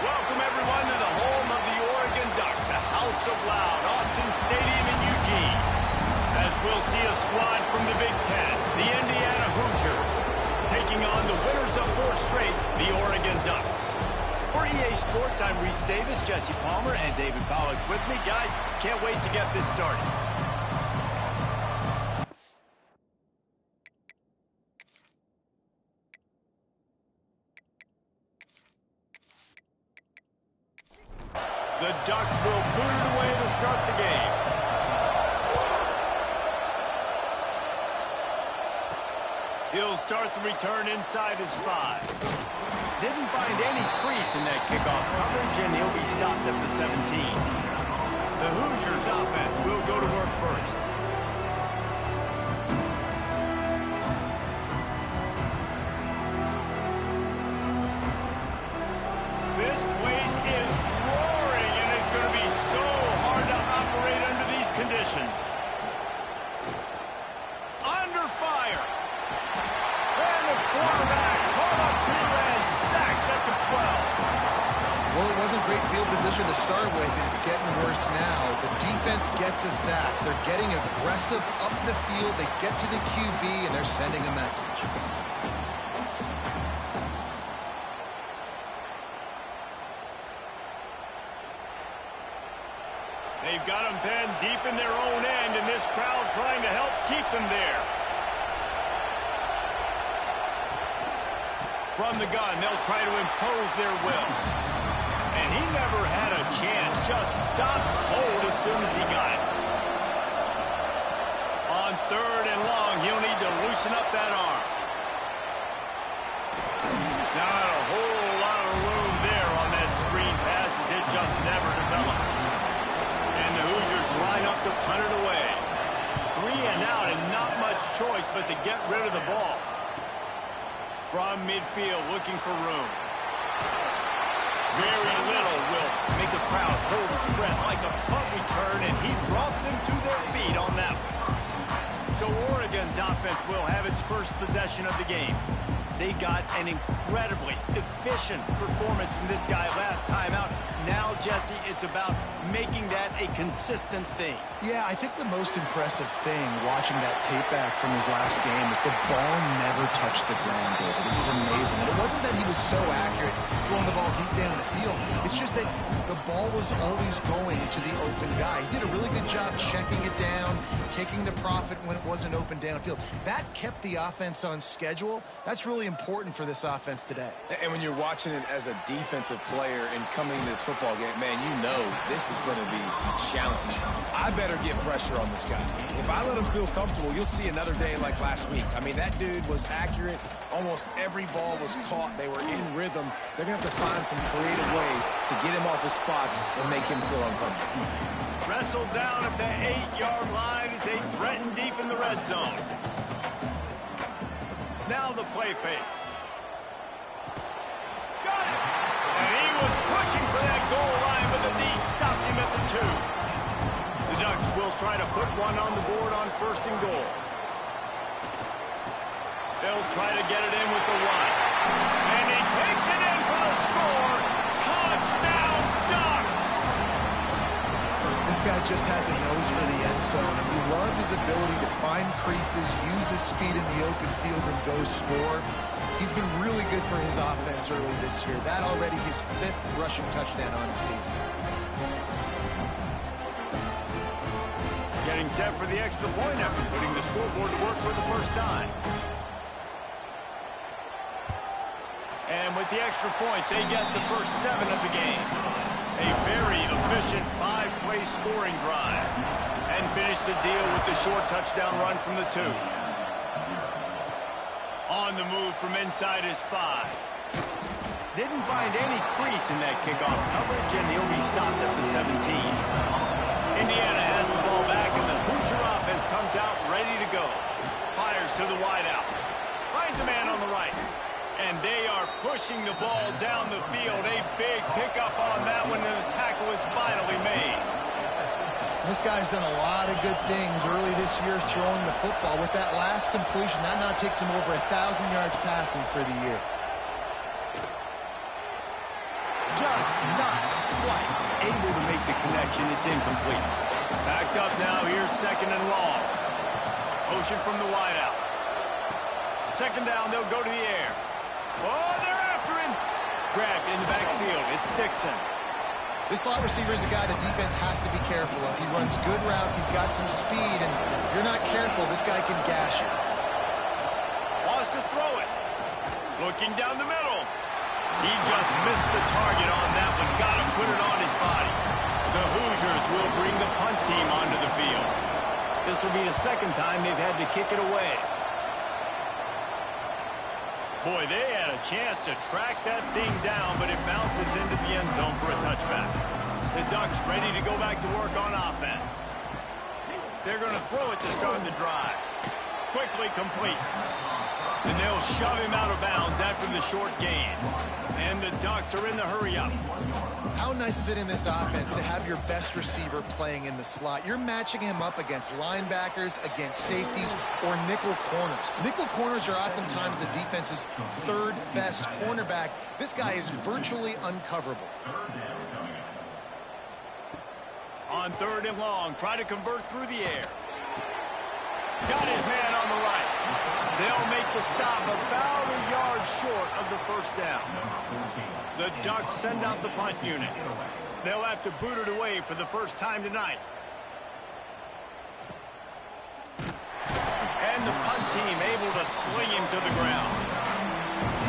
Welcome, everyone, to the home of the Oregon Ducks, the House of Loud, Austin Stadium in Eugene. As we'll see a squad from the Big Ten, the Indiana Hoosiers, taking on the winners of 4 straight, the Oregon Ducks. For EA Sports, I'm Reese Davis, Jesse Palmer, and David Pollack with me. Guys, can't wait to get this started. The Ducks will boot it away to start the game. He'll start the return inside his 5. Didn't find any crease in that kickoff coverage, and he'll be stopped at the 17. The Hoosiers offense will go to work first. This place is roaring, and it's going to be so hard to operate under these conditions. Under fire. And the quarterback caught up to and sacked at the 12. Well, it wasn't great field position to start with, and it's getting worse now. The defense gets a sack. They're getting aggressive up the field. They get to the QB, and they're sending a message. They've got them pinned deep in their own end, and this crowd trying to help keep them there. From the gun, they'll try to impose their will. And he never had a chance, just stopped cold as soon as he got it. On 3rd and long, he'll need to loosen up that arm. Not a whole lot of room there on that screen pass, as it just never developed. And the Hoosiers line up to punt it away. 3 and out, and not much choice but to get rid of the ball. From midfield, looking for room. Very little will make the crowd hold its breath like a punt return, and he brought them to their feet on that one. So Oregon's offense will have its first possession of the game. They got an incredibly efficient performance from this guy last time out. Now, Jesse, it's about making that a consistent thing. Yeah, I think the most impressive thing watching that tape back from his last game is the ball never touched the ground, David. It was amazing. And it wasn't that he was so accurate throwing the ball deep down the field. It's just that the ball was always going to the open guy. He did a really good job checking it down, taking the profit when it wasn't open downfield. That kept the offense on schedule. That's really important for this offense today. And when you're watching it as a defensive player and coming to this football game, man, you know this is going to be a challenge. I better get pressure on this guy. If I let him feel comfortable, you'll see another day like last week. I mean, that dude was accurate. Almost every ball was caught. They were in rhythm. They're going to have to find some creative ways to get him off his spots and make him feel uncomfortable. Wrestled down at the 8-yard line as they threaten deep in the red zone. Now the play fake. Got it! And he was pushing for that goal line, but the D stopped him at the 2. The Ducks will try to put one on the board on 1st and goal. They'll try to get it in with the 1. And he takes it in for the score. Touchdown, Ducks! This guy just has a nose for the end zone, and you love his ability to find creases, use his speed in the open field, and go score. He's been really good for his offense early this year. That already his 5th rushing touchdown on the season. Getting set for the extra point after putting the scoreboard to work for the first time. And with the extra point, they get the first 7 of the game. A very efficient 5-play scoring drive. And finish the deal with the short touchdown run from the 2. On the move from inside his 5. Didn't find any crease in that kickoff coverage, and he'll be stopped at the 17. Indiana has the ball back, and the Hoosier offense comes out ready to go. Fires to the wideout. Finds a man on the right. And they are pushing the ball down the field. A big pickup on that one, and the tackle is finally made. This guy's done a lot of good things early this year throwing the football. With that last completion, that now takes him over 1,000 yards passing for the year. Just not quite able to make the connection. It's incomplete. Backed up now. Here's second and long. Motion from the wideout. Second down, they'll go to the air. Oh, they're after him. Grabbed in the backfield. It's Dixon. This slot receiver is a guy the defense has to be careful of. He runs good routes. He's got some speed, and if you're not careful, this guy can gash you. Wants to throw it. Looking down the middle. He just missed the target on that one. Got to put it on his body. The Hoosiers will bring the punt team onto the field. This will be the second time they've had to kick it away. Boy, they had a chance to track that thing down, but it bounces into the end zone for a touchback. The Ducks ready to go back to work on offense. They're going to throw it to start the drive. Quickly complete. And they'll shove him out of bounds after the short gain. And the Ducks are in the hurry-up. How nice is it in this offense to have your best receiver playing in the slot? You're matching him up against linebackers, against safeties, or nickel corners. Nickel corners are oftentimes the defense's third best cornerback. This guy is virtually uncoverable. On third and long, try to convert through the air. Got his man on the right. They'll make the stop about a yard short of the first down. The Ducks send out the punt unit. They'll have to boot it away for the first time tonight. And the punt team able to sling him to the ground.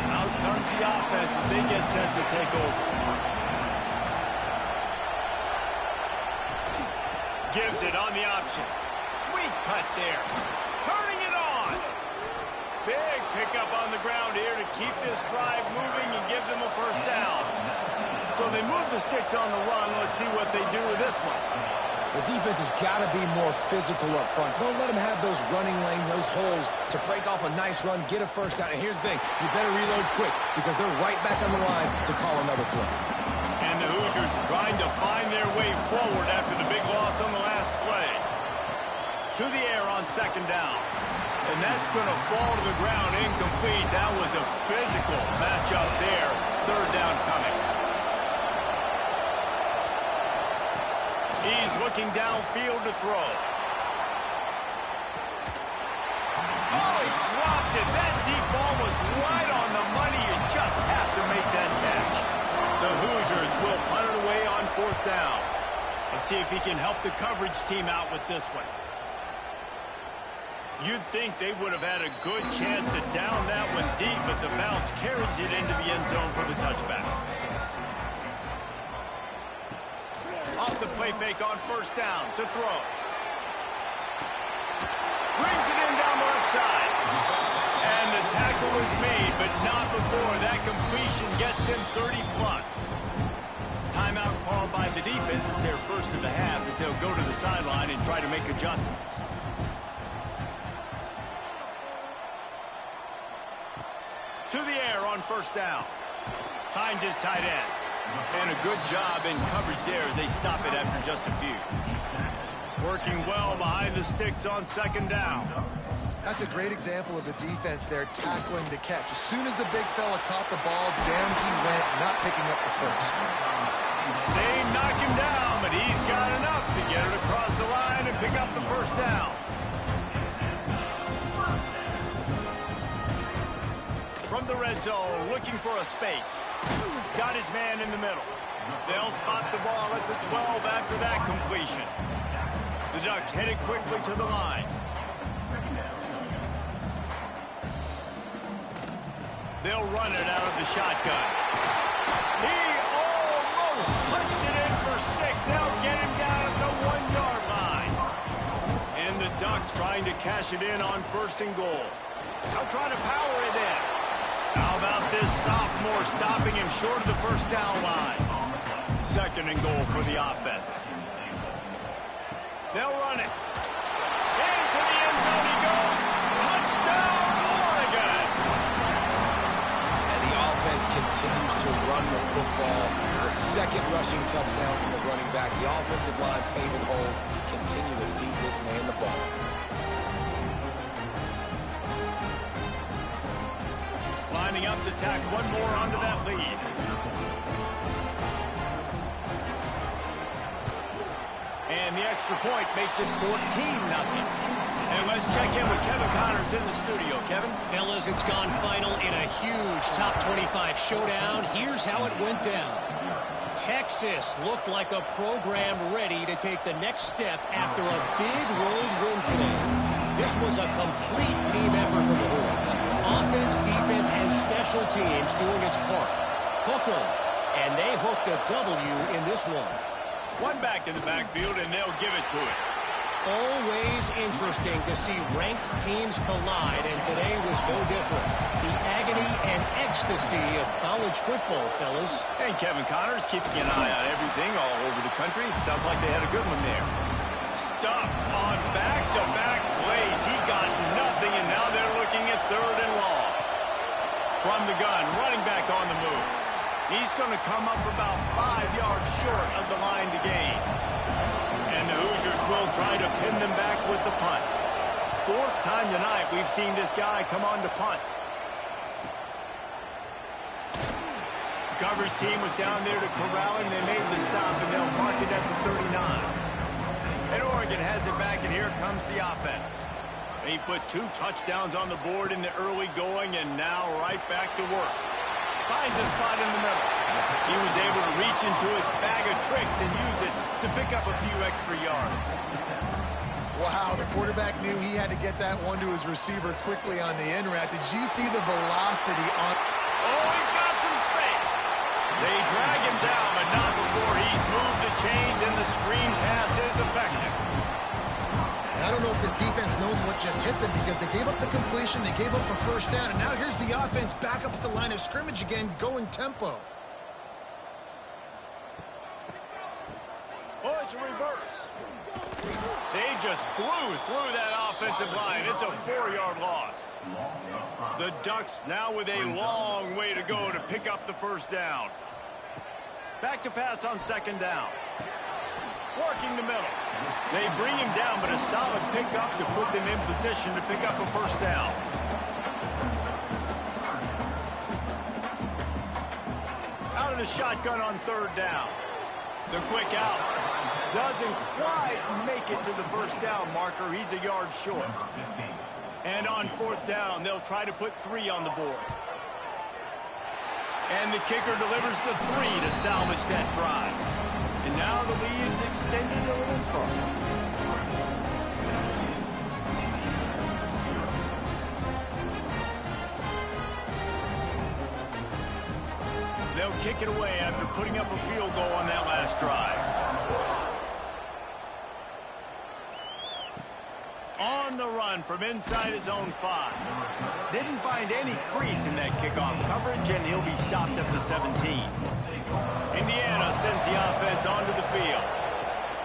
Out comes the offense as they get set to take over. Gives it on the option. Sweet cut there. Turning it on. Big pickup on the ground here to keep this drive moving and give them a first down. So they move the sticks on the run. Let's see what they do with this one. The defense has got to be more physical up front. Don't let them have those running lanes, those holes to break off a nice run, get a first down. And here's the thing, you better reload quick because they're right back on the line to call another play. And the Hoosiers trying to find their way forward after the big loss on the last play. To the air on second down. And that's going to fall to the ground incomplete. That was a physical matchup there. Third down coming. He's looking downfield to throw. Oh, he dropped it. That deep ball was right on the money. You just have to make that catch. The Hoosiers will punt it away on fourth down. Let's see if he can help the coverage team out with this one. You'd think they would have had a good chance to down that one deep, but the bounce carries it into the end zone for the touchback. Off the play fake on first down to throw. Brings it in down the left side. And the tackle is made, but not before that completion gets them 30-plus. Timeout called by the defense. It's their first of the half as they'll go to the sideline and try to make adjustments. To the air on first down. Finds his tight end. And a good job in coverage there as they stop it after just a few. Working well behind the sticks on second down. That's a great example of the defense there tackling the catch. As soon as the big fella caught the ball, down he went, not picking up the first. They knock him down, but he's got enough to get it across the line and pick up the first down. From the red zone, looking for a space. Got his man in the middle. They'll spot the ball at the 12 after that completion. The Ducks headed quickly to the line. They'll run it out of the shotgun. He almost punched it in for 6. They'll get him down at the 1-yard line. And the Ducks trying to cash it in on first and goal. They'll try to power it in. How about this sophomore stopping him short of the first down line? Second and goal for the offense. They'll run it. Into the end zone he goes. Touchdown, Oregon! And the offense continues to run the football. The second rushing touchdown from the running back. The offensive line paving holes. Continue to feed this man the ball. Lining up to tack one more onto that lead. And the extra point makes it 14-0. And let's check in with Kevin Connors in the studio. Kevin? Fellas, it's gone final in a huge top 25 showdown. Here's how it went down. Texas looked like a program ready to take the next step after a big road win today. This was a complete team effort for the Horns. Offense, defense, and special teams doing its part. Hook 'em. And they hooked a W in this one. One back in the backfield, and they'll give it to it. Always interesting to see ranked teams collide, and today was no different. The agony and ecstasy of college football, fellas. And Kevin Connors keeping an eye on everything all over the country. Sounds like they had a good one there. Stuffed on back-to-back plays. He got nothing, and now they're looking at 3rd and long. From the gun, running back on the move. He's going to come up about 5 yards short of the line to gain. And the Hoosiers will try to pin them back with the punt. 4th time tonight we've seen this guy come on to punt. Coverage team was down there to corral him. They made the stop, and they'll mark it at the 39. And Oregon has it back, and here comes the offense. He put 2 touchdowns on the board in the early going, and now right back to work. Finds a spot in the middle. He was able to reach into his bag of tricks and use it to pick up a few extra yards. Wow, the quarterback knew he had to get that one to his receiver quickly on the in route. Did you see the velocity on... Oh, he's got some space. They drag him down, but not before he's moved the chains, and the screen pass is effective. I don't know if this defense knows what just hit them, because they gave up the completion, they gave up a 1st down, and now here's the offense back up at the line of scrimmage again, going tempo. Oh, it's a reverse. They just blew through that offensive line. It's a 4-yard loss. The Ducks now with a long way to go to pick up the 1st down. Back to pass on 2nd down. Working the middle. They bring him down, but a solid pickup to put them in position to pick up a 1st down. Out of the shotgun on 3rd down. The quick out doesn't quite make it to the 1st down marker. He's a yard short. And on 4th down, they'll try to put 3 on the board. And the kicker delivers the 3 to salvage that drive. And now the lead's extended a little further. They'll kick it away after putting up a field goal on that last drive. On the run from inside his own 5. Didn't find any crease in that kickoff coverage, and he'll be stopped at the 17. Indiana sends the offense onto the field.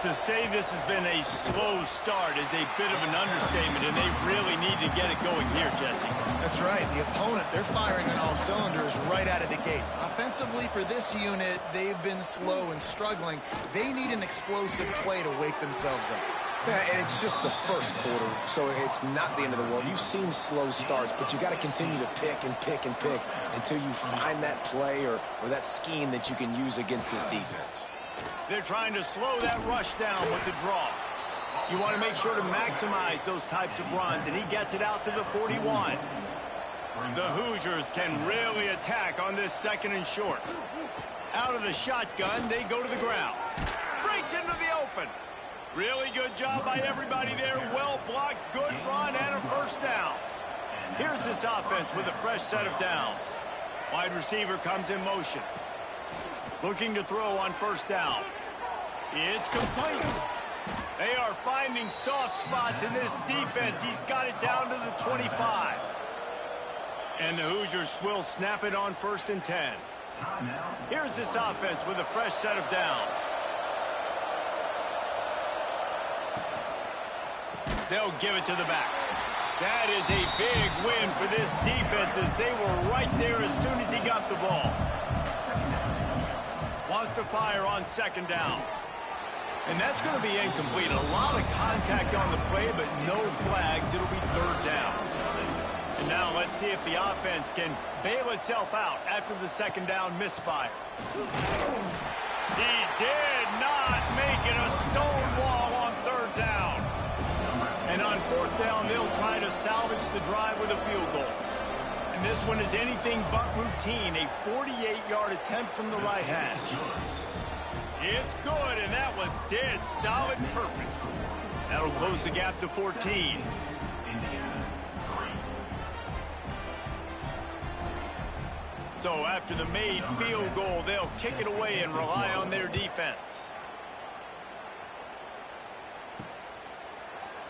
To say this has been a slow start is a bit of an understatement, and they really need to get it going here, Jesse. That's right. The opponent, they're firing on all cylinders right out of the gate. Offensively, for this unit, they've been slow and struggling. They need an explosive play to wake themselves up. Yeah, and it's just the 1st quarter, so it's not the end of the world. You've seen slow starts, but you got to continue to pick and pick and pick until you find that play or that scheme that you can use against this defense. They're trying to slow that rush down with the draw. You want to make sure to maximize those types of runs, and he gets it out to the 41. The Hoosiers can really attack on this 2nd and short. Out of the shotgun, they go to the ground. Breaks into the open. Really good job by everybody there. Well blocked, good run, and a 1st down. Here's this offense with a fresh set of downs. Wide receiver comes in motion. Looking to throw on 1st down. It's complete. They are finding soft spots in this defense. He's got it down to the 25. And the Hoosiers will snap it on 1st and 10. Here's this offense with a fresh set of downs. They'll give it to the back. That is a big win for this defense, as they were right there as soon as he got the ball. Wants to fire on 2nd down. And that's going to be incomplete. A lot of contact on the play, but no flags. It'll be 3rd down. And now let's see if the offense can bail itself out after the 2nd down misfire. He did not make it. A stone wall 4th down, they'll try to salvage the drive with a field goal. And this one is anything but routine, a 48-yard attempt from the right hash. It's good, and that was dead solid perfect. That'll close the gap to 14. So after the made field goal, they'll kick it away and rely on their defense.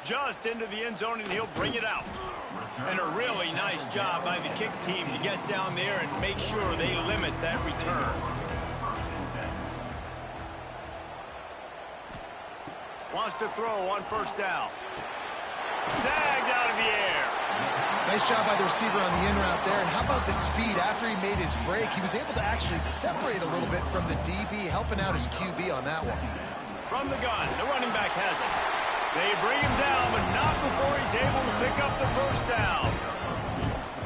Just into the end zone, and he'll bring it out. And a really nice job by the kick team to get down there and make sure they limit that return. Wants to throw on 1st down. Snagged out of the air. Nice job by the receiver on the in route there. And how about the speed? After he made his break, he was able to actually separate a little bit from the DB, helping out his QB on that one. From the gun, the running back has it. They bring him down, but not before he's able to pick up the 1st down.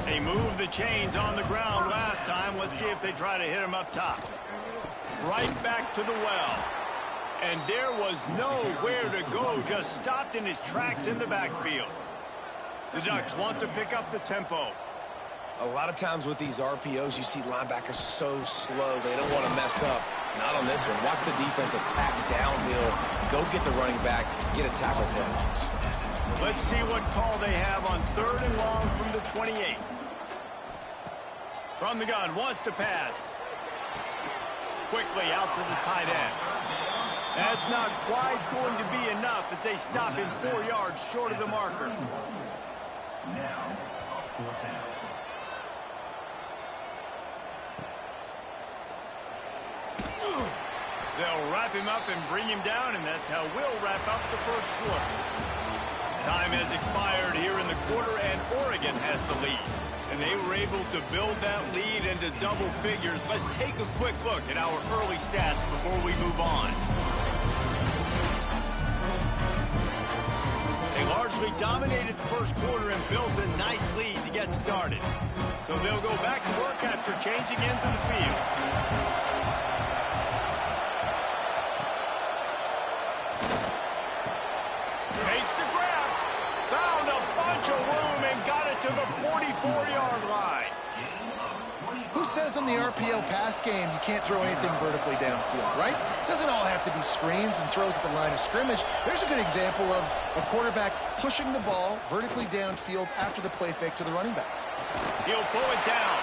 They moved the chains on the ground last time. Let's see if they try to hit him up top. Right back to the well. And there was nowhere to go, just stopped in his tracks in the backfield. The Ducks want to pick up the tempo. A lot of times with these RPOs, you see linebackers so slow, they don't want to mess up. Not on this one. Watch the defense attack downhill, go get the running back, get a tackle for a loss. Let's see what call they have on 3rd and long from the 28. From the gun, wants to pass. Quickly out to the tight end. That's not quite going to be enough as they stop him 4 yards short of the marker. Now, 4th down. They'll wrap him up and bring him down, and that's how we'll wrap up the 1st quarter. Time has expired here in the quarter, and Oregon has the lead. And they were able to build that lead into double figures. Let's take a quick look at our early stats before we move on. They largely dominated the 1st quarter and built a nice lead to get started. So they'll go back to work after changing into the field. Takes the grab, found a bunch of room and got it to the 44-yard line. Who says in the RPO pass game you can't throw anything vertically downfield, right? Doesn't all have to be screens and throws at the line of scrimmage. There's a good example of a quarterback pushing the ball vertically downfield after the play fake to the running back. He'll pull it down.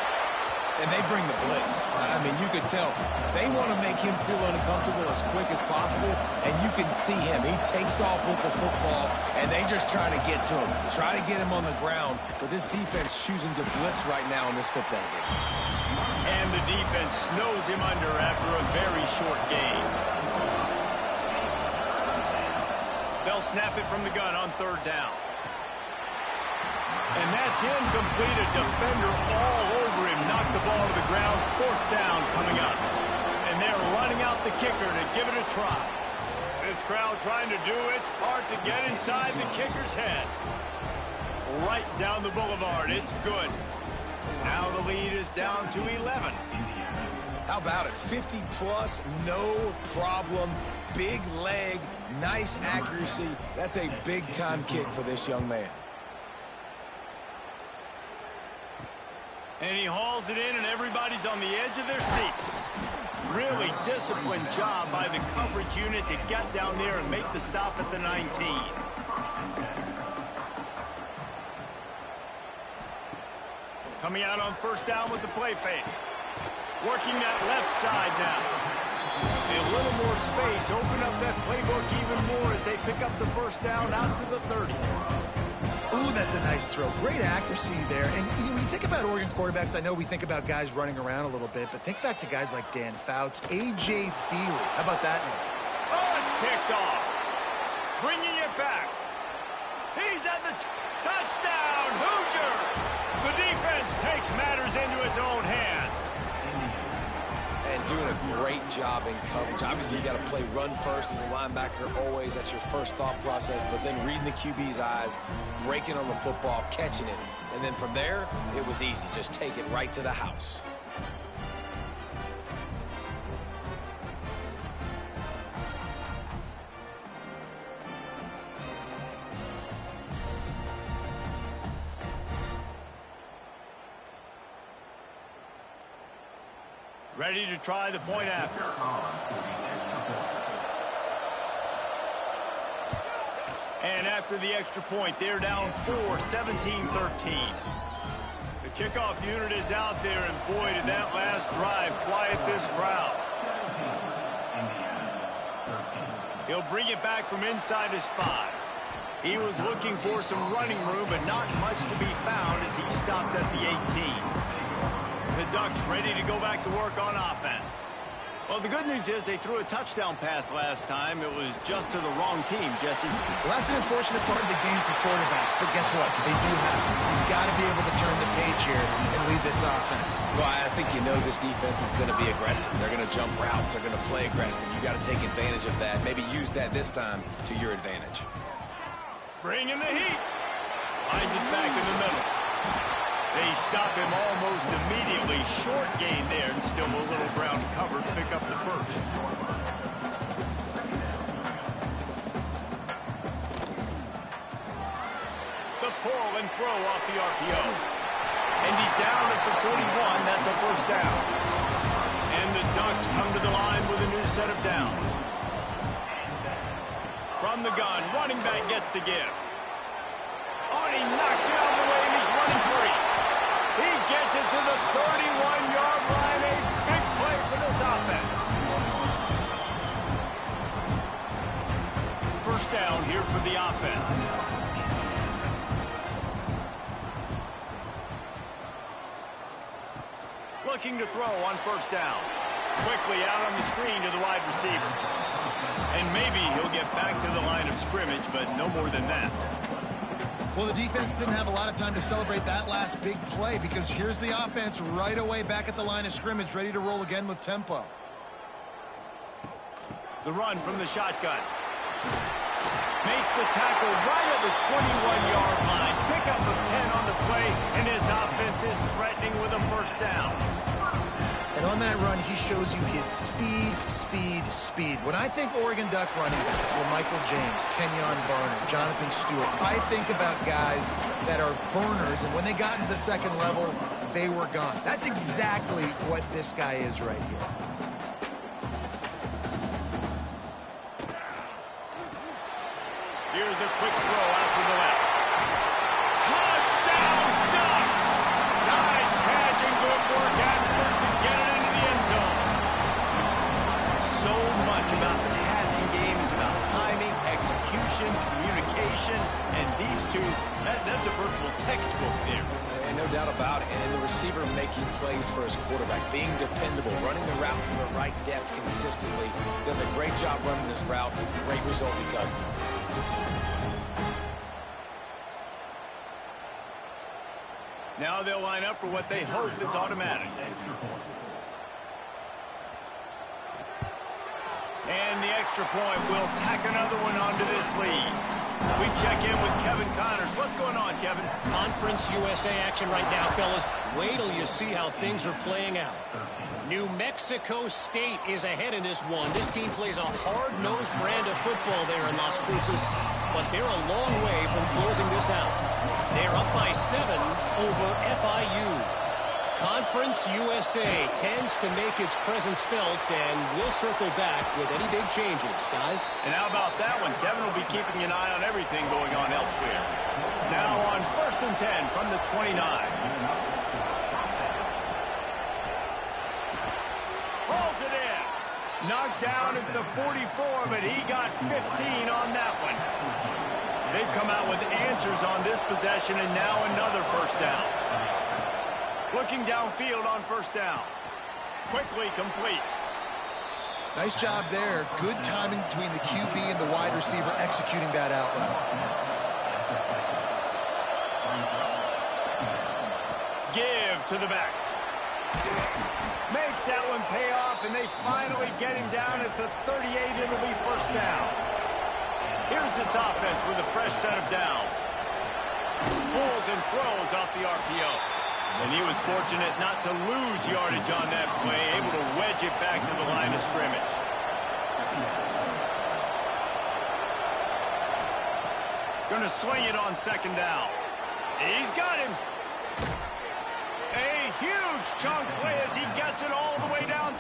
And they bring the blitz. I mean, you could tell they want to make him feel uncomfortable as quick as possible, and you can see him. He takes off with the football, and they just try to get to him, try to get him on the ground, but this defense choosing to blitz right now in this football game. And the defense snows him under after a very short gain. They'll snap it from the gun on 3rd down. And that's incomplete. A defender all over him. Knocked the ball to the ground. 4th down coming up. And they're running out the kicker to give it a try. This crowd trying to do its part to get inside the kicker's head. Right down the boulevard. It's good. Now the lead is down to 11. How about it? 50-plus, no problem. Big leg, nice accuracy. That's a big-time kick for this young man. And he hauls it in, and everybody's on the edge of their seats. Really disciplined job by the coverage unit to get down there and make the stop at the 19. Coming out on 1st down with the play fake. Working that left side now. A little more space. Open up that playbook even more as they pick up the 1st down out to the 30. Ooh, that's a nice throw. Great accuracy there. And when you think about Oregon quarterbacks, I know we think about guys running around a little bit, but think back to guys like Dan Fouts, A.J. Feely. How about that name? Oh, it's picked off. Bringing it back. He's at the touchdown, Hoosiers! The defense takes matters into its own hands. And doing a great job in coverage. Obviously, you got to play run first as a linebacker always. That's your first thought process. But then reading the QB's eyes, breaking on the football, catching it. And then from there, it was easy. Just take it right to the house. Ready to try the point after. And after the extra point, they're down 4, 17-13. The kickoff unit is out there, and boy, did that last drive quiet this crowd. He'll bring it back from inside his 5. He was looking for some running room, but not much to be found as he stopped at the 18. The Ducks ready to go back to work on offense. Well, the good news is they threw a touchdown pass last time. It was just to the wrong team, Jesse. Well, that's an unfortunate part of the game for quarterbacks, but guess what? They do happen. So you've got to be able to turn the page here and lead this offense. Well, I think you know this defense is going to be aggressive. They're going to jump routes. They're going to play aggressive. You got to take advantage of that. Maybe use that this time to your advantage. Bring in the heat. Finds us back in the middle. They stop him almost immediately. Short gain there, and still a little ground covered to pick up the first. The pull and throw off the RPO. And he's down at the 41. That's a first down. And the Ducks come to the line with a new set of downs. From the gun, running back gets to give. Oh, and he knocks it out of the way, and he's running free. He gets it to the 31-yard line. A big play for this offense. First down here for the offense. Looking to throw on first down. Quickly out on the screen to the wide receiver. And maybe he'll get back to the line of scrimmage, but no more than that. Well, the defense didn't have a lot of time to celebrate that last big play because here's the offense right away back at the line of scrimmage, ready to roll again with tempo. The run from the shotgun. Makes the tackle right at the 21-yard line. Pickup of 10 on the play, and his offense is threatening with a first down. And on that run, he shows you his speed, speed, speed. When I think Oregon Duck running backs, Michael James, Kenyon Barner, Jonathan Stewart, I think about guys that are burners, and when they got into the second level, they were gone. That's exactly what this guy is right here. Here's a quick throw out to the left. Touchdown, Ducks! Nice catch and good work afterwards to get it into the end zone. So much about the passing game is about timing, execution, communication, and these two, that's a virtual textbook there. And no doubt about it. And the receiver making plays for his quarterback, being dependable, running the route to the right depth consistently. Does a great job running his route. Great result because of it. Now they'll line up for what they hope is automatic. And the extra point will tack another one onto this lead. We check in with Kevin Connors. What's going on, Kevin? Conference USA action right now, fellas. Wait till you see how things are playing out. New Mexico State is ahead in this one. This team plays a hard-nosed brand of football there in Las Cruces, but they're a long way from closing this out. They're up by 7 over FIU. Conference USA tends to make its presence felt, and we'll circle back with any big changes, guys. And how about that one? Kevin will be keeping an eye on everything going on elsewhere. Now on 1st and 10 from the 29. Pulls it in. Knocked down at the 44, but he got 15 on that one. They've come out with answers on this possession, and now another first down. Looking downfield on first down. Quickly complete. Nice job there. Good timing between the QB and the wide receiver executing that out route. Give to the back. Makes that one pay off, and they finally get him down at the 38. It'll be first down. Here's this offense with a fresh set of downs. Pulls and throws off the RPO. And he was fortunate not to lose yardage on that play, able to wedge it back to the line of scrimmage. Going to swing it on second down. He's got him. A huge chunk play as he gets it all the way down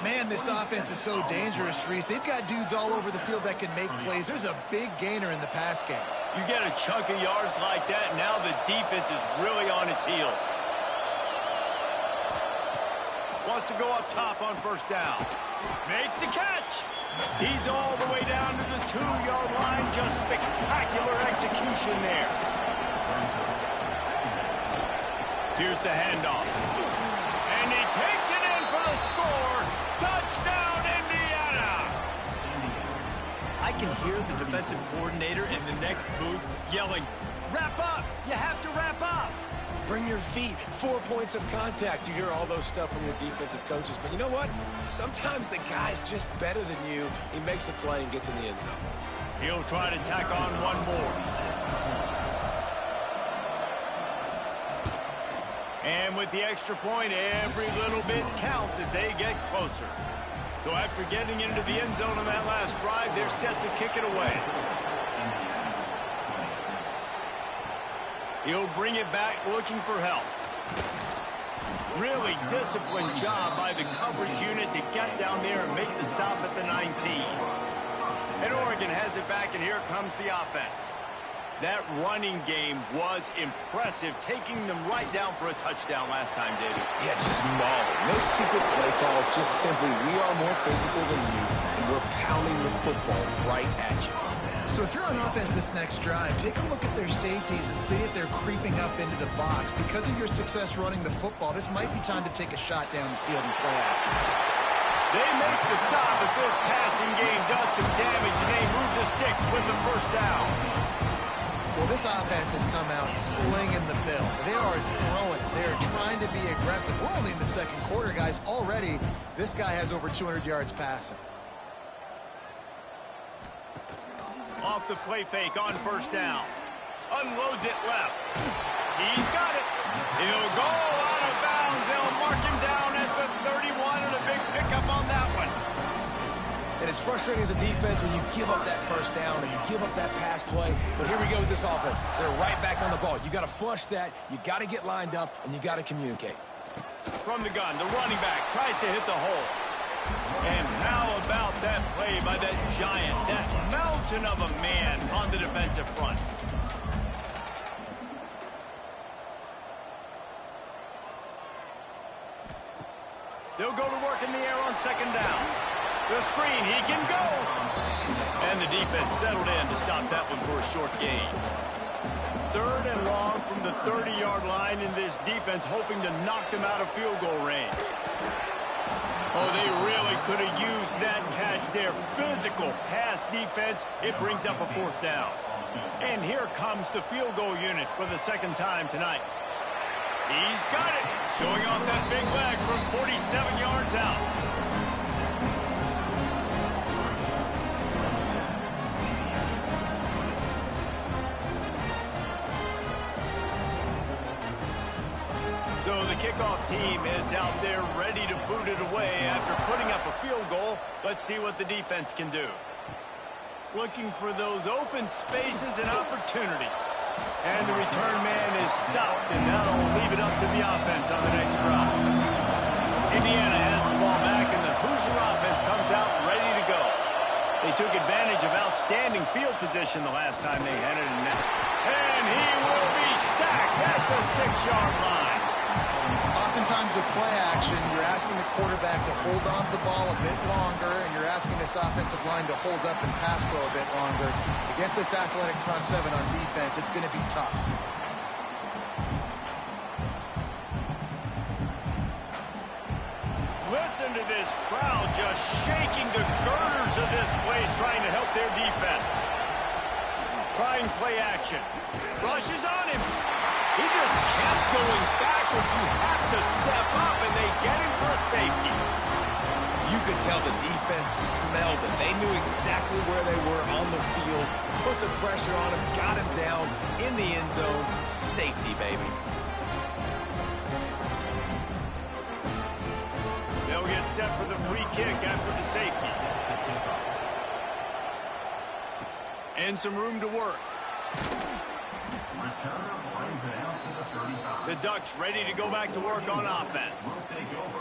Man, this offense is so dangerous, Reese. They've got dudes all over the field that can make plays. There's a big gainer in the pass game. You get a chunk of yards like that, now the defense is really on its heels. Wants to go up top on first down. Makes the catch. He's all the way down to the 2-yard line. Just spectacular execution there. Here's the handoff. And he takes it in for the score. Touchdown, Indiana! I can hear the defensive coordinator in the next booth yelling, "Wrap up! You have to wrap up!" Bring your feet. 4 points of contact. You hear all those stuff from your defensive coaches. But you know what? Sometimes the guy's just better than you. He makes a play and gets in the end zone. He'll try to tack on one more. And with the extra point, every little bit counts as they get closer. So after getting into the end zone on that last drive, they're set to kick it away. He'll bring it back looking for help. Really disciplined job by the coverage unit to get down there and make the stop at the 19. And Oregon has it back, and here comes the offense. That running game was impressive, taking them right down for a touchdown last time, David. Yeah, just mauling. No secret play calls, just simply we are more physical than you, and we're pounding the football right at you. So if you're on offense this next drive, take a look at their safeties and see if they're creeping up into the box. Because of your success running the football, this might be time to take a shot down the field and play action. They make the stop if this passing game does some damage, and they move the sticks with the first down. Well, this offense has come out slinging the bill. They are throwing. They are trying to be aggressive. We're only in the second quarter, guys. Already, this guy has over 200 yards passing. Off the play fake on first down. Unloads it left. He's got it. He'll go out of bounds. They'll mark him down at the 31, and a big pickup on that one. And it's frustrating as a defense when you give up that first down and you give up that pass play. But here we go with this offense. They're right back on the ball. You got to flush that. You got to get lined up, and you got to communicate. From the gun, the running back tries to hit the hole. And how about that play by that giant, that mountain of a man on the defensive front? They'll go to work in the air on second down. The screen, he can go. And the defense settled in to stop that one for a short gain. 3rd and long from the 30-yard line, in this defense hoping to knock them out of field goal range. Oh, they really could have used that catch there. Physical pass defense. It brings up a 4th down. And here comes the field goal unit for the second time tonight. He's got it. Showing off that big leg from 47 yards out. So the kickoff team is out there ready to boot it away after putting up a field goal. Let's see what the defense can do. Looking for those open spaces and opportunity. And the return man is stopped, and that'll leave it up to the offense on the next drive. Indiana has the ball back, and the Hoosier offense comes out ready to go. They took advantage of outstanding field position the last time they had it in net. And he will be sacked at the 6-yard line. Oftentimes with play action, you're asking the quarterback to hold on to the ball a bit longer, and you're asking this offensive line to hold up and pass pro a bit longer. Against this athletic front seven on defense, it's going to be tough. Listen to this crowd just shaking the girders of this place, trying to help their defense. Trying play action. Rushes on him. He just kept going backwards. You have to step up, and they get him for a safety. You could tell the defense smelled it. They knew exactly where they were on the field, put the pressure on him, got him down in the end zone. Safety, baby. They'll get set for the free kick after the safety. And some room to work. Return brings it out The Ducks ready to go back to work on offense.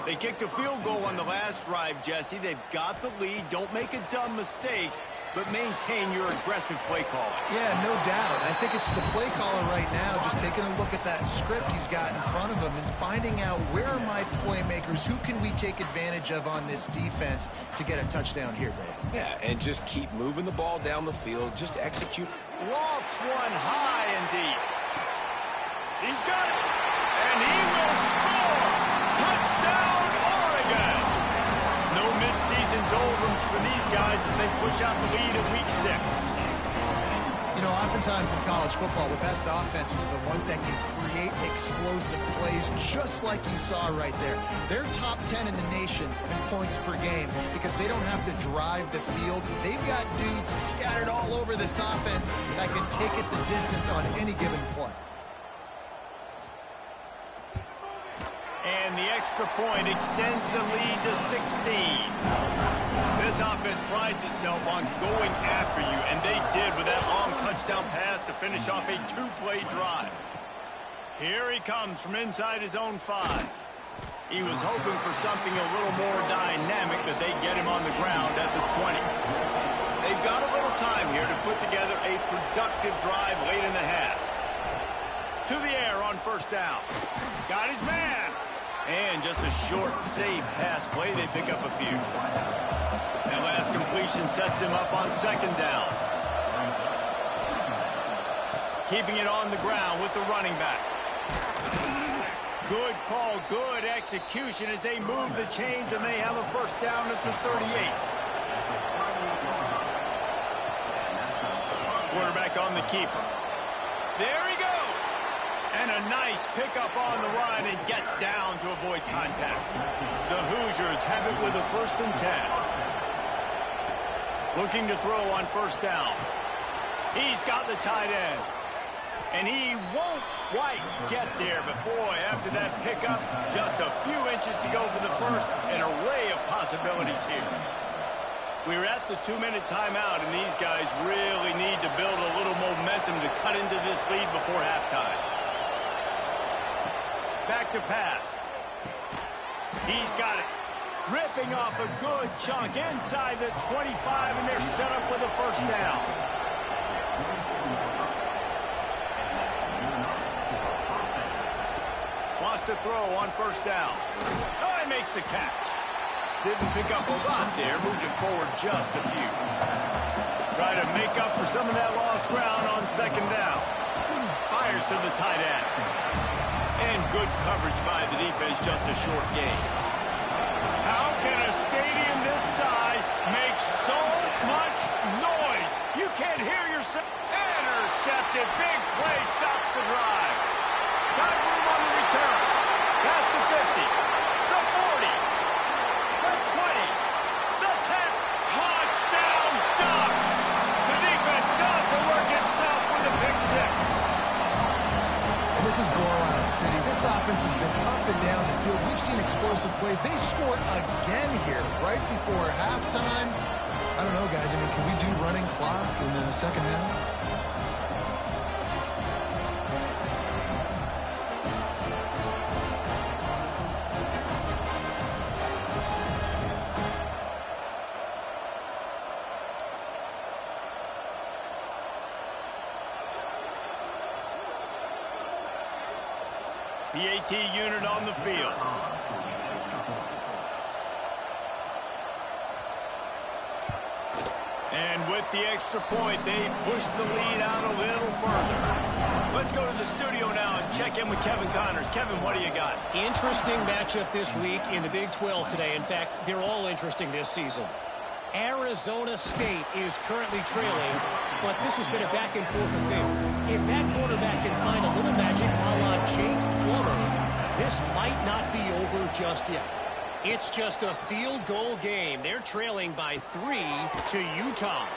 They kicked a field goal on the last drive, Jesse. They've got the lead. Don't make a dumb mistake, but maintain your aggressive play calling. Yeah, no doubt. I think it's the play caller right now just taking a look at that script he's got in front of him and finding out where are my playmakers, who can we take advantage of on this defense to get a touchdown here, Dave. Yeah, and just keep moving the ball down the field. Just execute. Lofts one high and deep. He's got it, and he will score. Touchdown, Oregon. No midseason doldrums for these guys as they push out the lead in Week 6. You know, oftentimes in college football, the best offenses are the ones that can create explosive plays, just like you saw right there. They're top 10 in the nation in points per game because they don't have to drive the field. They've got dudes scattered all over this offense that can take it the distance on any given play. And the extra point extends the lead to 16. This offense prides itself on going after you, and they did with that long touchdown pass to finish off a two-play drive. Here he comes from inside his own 5. He was hoping for something a little more dynamic, but they get him on the ground at the 20. They've got a little time here to put together a productive drive late in the half. To the air on first down. Got his man. And just a short, safe pass play. They pick up a few. That last completion sets him up on second down. Keeping it on the ground with the running back. Good call, good execution as they move the chains, and they have a first down at the 38. Quarterback on the keeper. There he goes. And a nice pickup on the run and gets down to avoid contact. The Hoosiers have it with a 1st and 10. Looking to throw on first down. He's got the tight end. And he won't quite get there, but boy, after that pickup, just a few inches to go for the first. An array of possibilities here. We're at the 2-minute timeout, and these guys really need to build a little momentum to cut into this lead before halftime. Back to pass. He's got it. Ripping off a good chunk inside the 25, and they're set up with a first down. Wants to throw on first down. Oh, he makes the catch. Didn't pick up a lot there, moved it forward just a few. Try to make up for some of that lost ground on second down. Fires to the tight end. And good coverage by the defense, just a short gain. How can a stadium this size make so much noise? You can't hear yourself. Intercepted. Big play stops the drive. Got room on the return. Pass to 50. The 40. The 20. The 10. Touchdown Ducks. The defense does the work itself with a pick 6. This is blowout city. This offense has been up and down the field. We've seen explosive plays. They score again here right before halftime. I don't know, guys. I mean, can we do running clock in the second half? The AT unit on the field. And with the extra point, they push the lead out a little further. Let's go to the studio now and check in with Kevin Connors. Kevin, what do you got? Interesting matchup this week in the Big 12 today. In fact, they're all interesting this season. Arizona State is currently trailing, but this has been a back-and-forth affair. If that quarterback can find a little magic a la Jake Plummer, this might not be over just yet. It's just a field goal game. They're trailing by 3 to Utah.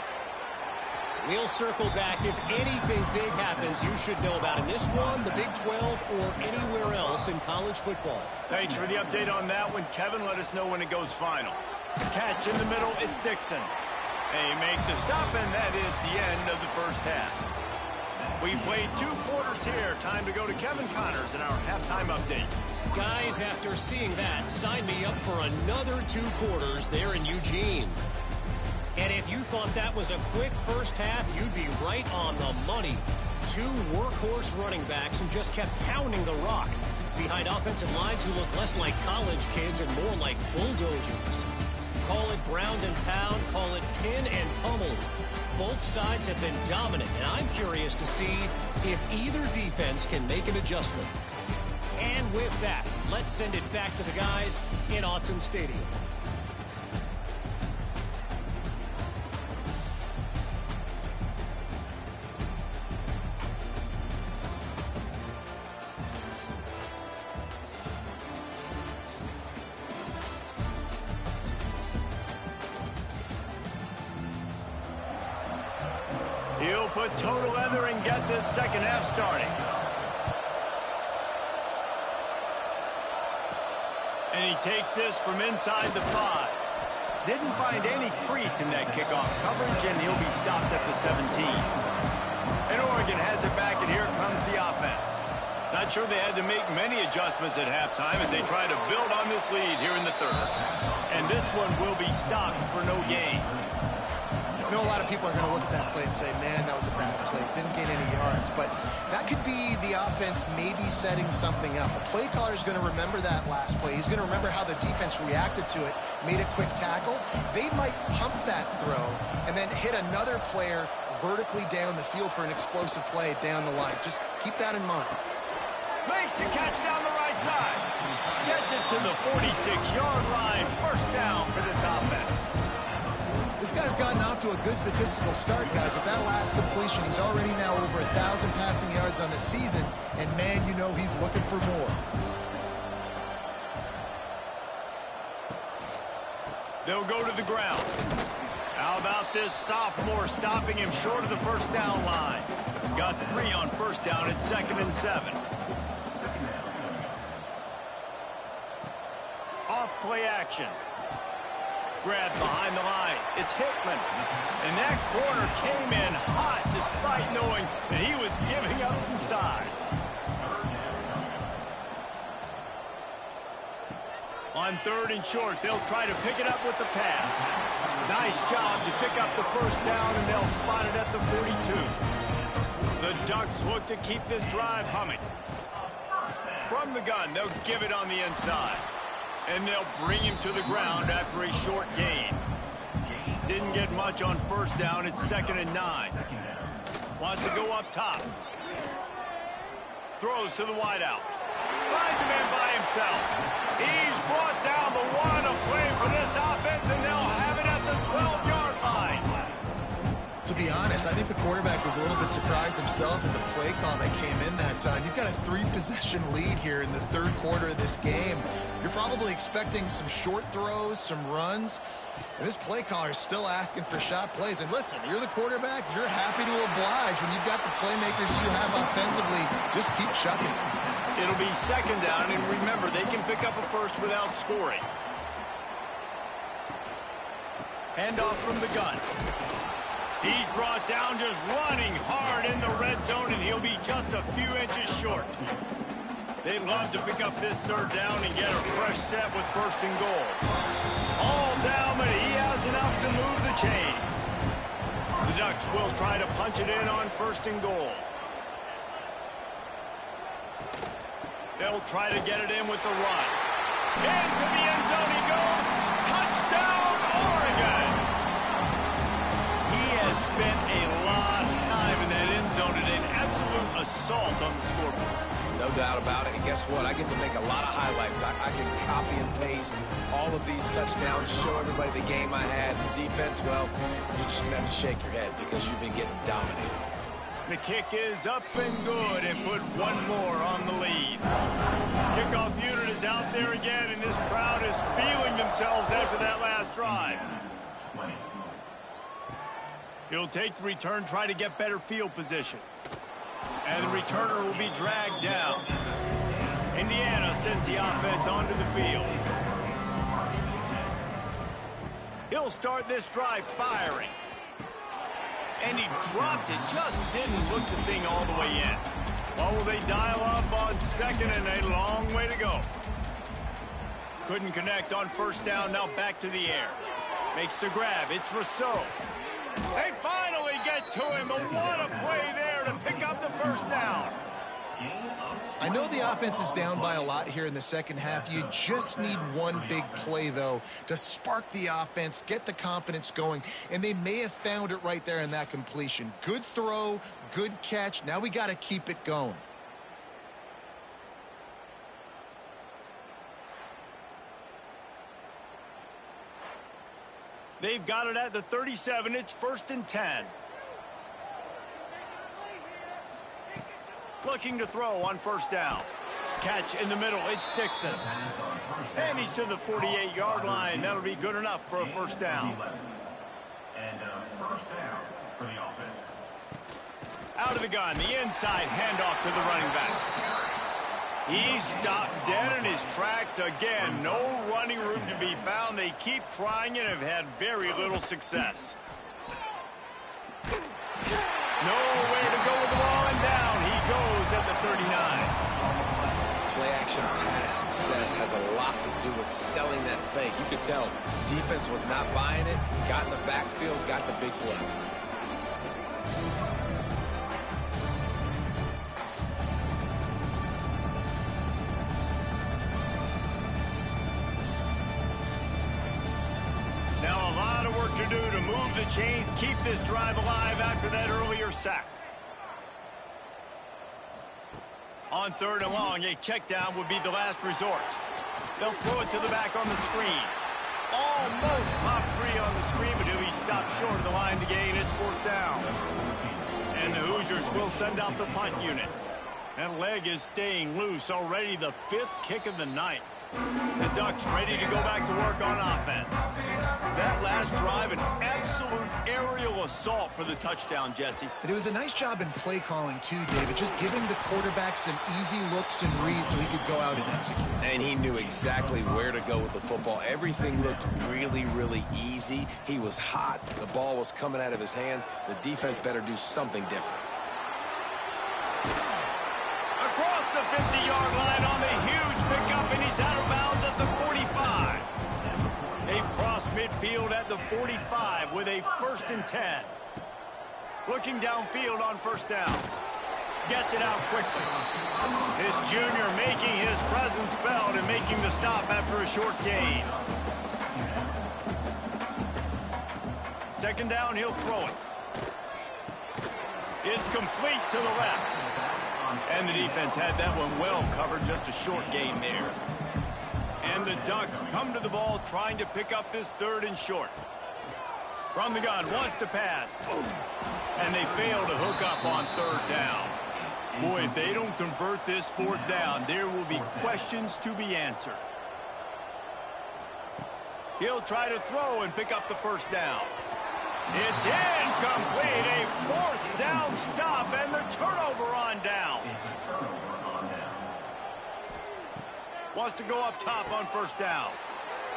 We'll circle back. If anything big happens, you should know about in this one, the Big 12, or anywhere else in college football. Thanks for the update on that one, Kevin. Let us know when it goes final. Catch in the middle, it's Dixon. They make the stop, and that is the end of the first half. We played 2 quarters here. time to go to Kevin Connors in our halftime update. Guys, after seeing that, sign me up for another 2 quarters there in Eugene. And if you thought that was a quick first half, you'd be right on the money. 2 workhorse running backs who just kept pounding the rock behind offensive lines who look less like college kids and more like bulldozers. Call it ground and pound, call it pin and pummel. Both sides have been dominant, and I'm curious to see if either defense can make an adjustment. And with that, let's send it back to the guys in Autzen Stadium. He'll put total leather and get this second half starting. And he takes this from inside the 5. Didn't find any crease in that kickoff coverage, and he'll be stopped at the 17. And Oregon has it back, and here comes the offense. Not sure they had to make many adjustments at halftime as they try to build on this lead here in the 3rd. And this one will be stopped for no gain. I know a lot of people are going to look at that play and say, man, that was a bad play. Didn't gain any yards. But that could be the offense maybe setting something up. The play caller is going to remember that last play. He's going to remember how the defense reacted to it, made a quick tackle. They might pump that throw and then hit another player vertically down the field for an explosive play down the line. Just keep that in mind. Makes the catch down the right side. Gets it to the 46-yard line. First down for this offense. This guy's gotten off to a good statistical start, guys. With that last completion, he's already now over 1,000 passing yards on the season. And, man, you know he's looking for more. They'll go to the ground. How about this sophomore stopping him short of the first down line? Got 3 on first down at 2nd and 7. Off play action. Grabbed behind the line. It's Hickman. And that corner came in hot despite knowing that he was giving up some size. On 3rd and short, they'll try to pick it up with the pass. Nice job to pick up the first down, and they'll spot it at the 42. The Ducks look to keep this drive humming. From the gun, they'll give it on the inside. And they'll bring him to the ground after a short gain. Didn't get much on first down. It's 2nd and 9. Wants to go up top. Throws to the wideout. Finds a man by himself. He's brought down the 1, a play for this offense, and they'll have it at the 12-yard line. To be honest, I think the quarterback was a little bit surprised himself at the play call that came in that time. You've got a 3-possession lead here in the 3rd quarter of this game. You're probably expecting some short throws, some runs. And this play caller is still asking for shot plays. And listen, you're the quarterback. You're happy to oblige when you've got the playmakers you have offensively. Just keep chucking it. It'll be 2nd down, and remember, they can pick up a first without scoring. Handoff from the gun. He's brought down just running hard in the red zone, and he'll be just a few inches short. They'd love to pick up this 3rd down and get a fresh set with 1st and goal. All down, but he has enough to move the chains. The Ducks will try to punch it in on 1st and goal. They'll try to get it in with the run. Into the end zone he goes. Touchdown, Oregon! He has spent a lot of time in that end zone and an absolute assault on the scoreboard. No doubt about it. And guess what? I get to make a lot of highlights. I can copy and paste all of these touchdowns, show everybody the game I had. The defense, well, you're just going to have to shake your head because you've been getting dominated. The kick is up and good, and put 1 more on the lead. Kickoff unit is out there again, and this crowd is feeling themselves after that last drive. He'll take the return, try to get better field position. And the returner will be dragged down. Indiana sends the offense onto the field. He'll start this drive firing. And he dropped it, just didn't look the thing all the way in. Or will they dial up on second and a long way to go? Couldn't connect on first down, now back to the air. Makes the grab, it's Rousseau. They finally get to him, but what a play there to pick up the first down. I know the offense is down by a lot here in the second half. You just need one big play, though, to spark the offense, get the confidence going, and they may have found it right there in that completion. Good throw, good catch. Now we got to keep it going. They've got it at the 37. It's 1st and 10. Looking to throw on first down. Catch in the middle. It's Dixon. And he's to the 48-yard line. That'll be good enough for a first down. And first down for the offense. Out of the gun. The inside handoff to the running back. He's stopped dead in his tracks again. No running room to be found. They keep trying and have had very little success. No way to go with the ball, and down he goes at the 39. Play action pass success has a lot to do with selling that fake. You could tell defense was not buying it, got in the backfield, got the big play. Now a lot of work to do to move the chains, keep this drive alive after that earlier sack. On 3rd and long, a check down would be the last resort. They'll throw it to the back on the screen. Almost pop free on the screen, but he'll be stopped short of the line to gain. It's 4th down. And the Hoosiers will send out the punt unit. That leg is staying loose. Already the 5th kick of the night. The Ducks ready to go back to work on offense. That last drive, an absolute aerial assault for the touchdown, Jesse. But it was a nice job in play calling, too, David. Just giving the quarterback some easy looks and reads so he could go out and execute. And he knew exactly where to go with the football. Everything looked really, really easy. He was hot. The ball was coming out of his hands. The defense better do something different. Across the 50-yard line on the huge pickup, and he's out of bounds at the 45. They cross midfield at the 45 with a 1st and 10. Looking downfield on first down. Gets it out quickly. This junior making his presence felt and making the stop after a short gain. 2nd down, he'll throw it. It's complete to the left. And the defense had that one well covered, just a short gain there. And the Ducks come to the ball trying to pick up this 3rd and short. From the gun, wants to pass. And they fail to hook up on 3rd down. Boy, if they don't convert this 4th down, there will be questions to be answered. He'll try to throw and pick up the 1st down. It's incomplete, a 4th down stop, and the turnover on downs. Wants to go up top on 1st down.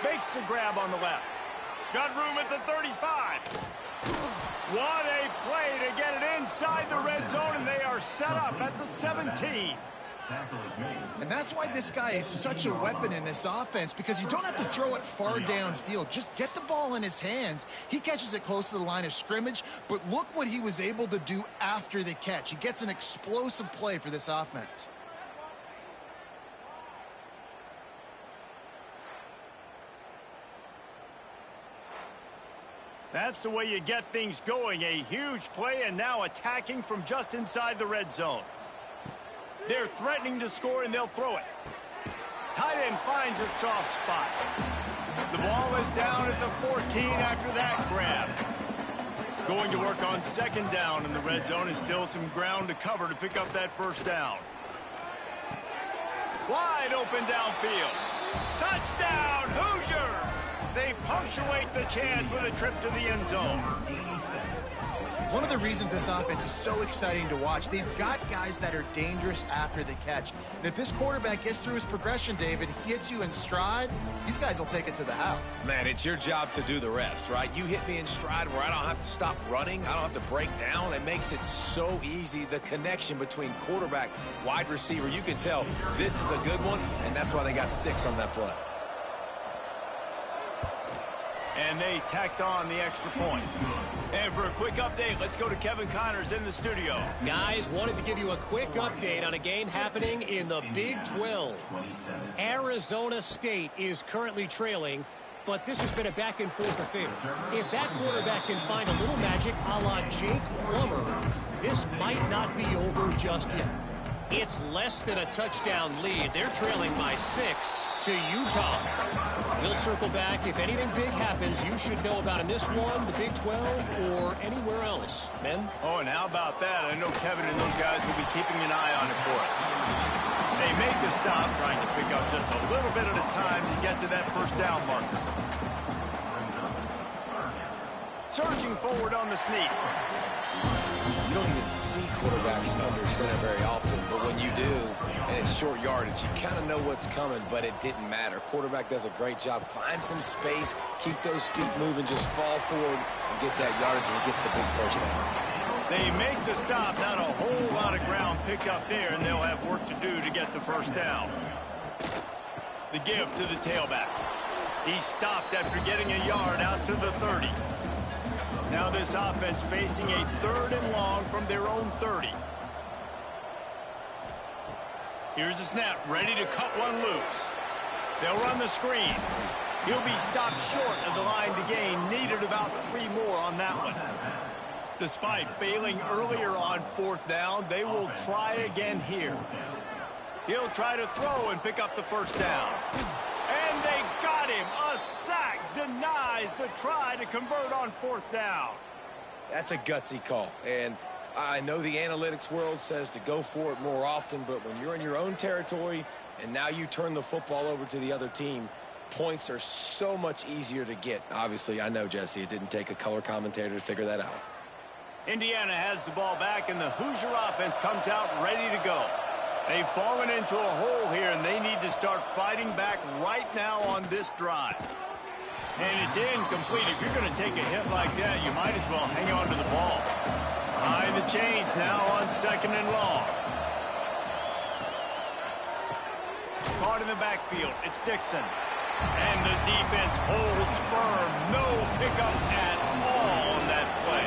Makes the grab on the left. Got room at the 35. What a play to get it inside the red zone, and they are set up at the 17. And that's why this guy is such a weapon in this offense, because you don't have to throw it far downfield. Just get the ball in his hands. He catches it close to the line of scrimmage, but look what he was able to do after the catch. He gets an explosive play for this offense. That's the way you get things going. A huge play, and now attacking from just inside the red zone. They're threatening to score, and they'll throw it. Tight end finds a soft spot. The ball is down at the 14 after that grab. Going to work on 2nd down in the red zone, and still some ground to cover to pick up that 1st down. Wide open downfield. Touchdown, Hoosiers! They punctuate the chance with a trip to the end zone. One of the reasons this offense is so exciting to watch, they've got guys that are dangerous after the catch. And if this quarterback gets through his progression, David, he hits you in stride, these guys will take it to the house. Man, it's your job to do the rest, right? You hit me in stride where I don't have to stop running. I don't have to break down. It makes it so easy. The connection between quarterback, wide receiver, you can tell this is a good one, and that's why they got 6 on that play. And they tacked on the extra point. And for a quick update, let's go to Kevin Connors in the studio. Guys, wanted to give you a quick update on a game happening in the Big 12. Arizona State is currently trailing, but this has been a back-and-forth affair. If that quarterback can find a little magic a la Jake Plummer, this might not be over just yet. It's less than a touchdown lead. They're trailing by 6 to Utah. We'll circle back. If anything big happens, you should know about in this one, the Big 12, or anywhere else. Ben? Oh, and how about that? I know Kevin and those guys will be keeping an eye on it for us. They make the stop, trying to pick up just a little bit at a time to get to that first down marker. Surging forward on the sneak. You don't even see quarterbacks under center very often, but when you do, and it's short yardage, you kind of know what's coming, but it didn't matter. Quarterback does a great job. Find some space, keep those feet moving, just fall forward and get that yardage, and he gets the big first down. They make the stop, not a whole lot of ground pick up there, and they'll have work to do to get the first down. The give to the tailback. He stopped after getting a yard out to the 30. Now this offense facing a 3rd and long from their own 30. Here's the snap, ready to cut one loose. They'll run the screen. He'll be stopped short of the line to gain. Needed about 3 more on that one. Despite failing earlier on 4th down, they will try again here. He'll try to throw and pick up the first down. And they got him. A sack denies the try to convert on 4th down. That's a gutsy call. And I know the analytics world says to go for it more often, but when you're in your own territory and now you turn the football over to the other team, points are so much easier to get. Obviously, I know, Jesse, it didn't take a color commentator to figure that out. Indiana has the ball back, and the Hoosier offense comes out ready to go. They've fallen into a hole here, and they need to start fighting back right now on this drive. And it's incomplete. If you're going to take a hit like that, you might as well hang on to the ball. Behind the chains now on 2nd and long. Caught in the backfield. It's Dixon. And the defense holds firm. No pickup at all on that play.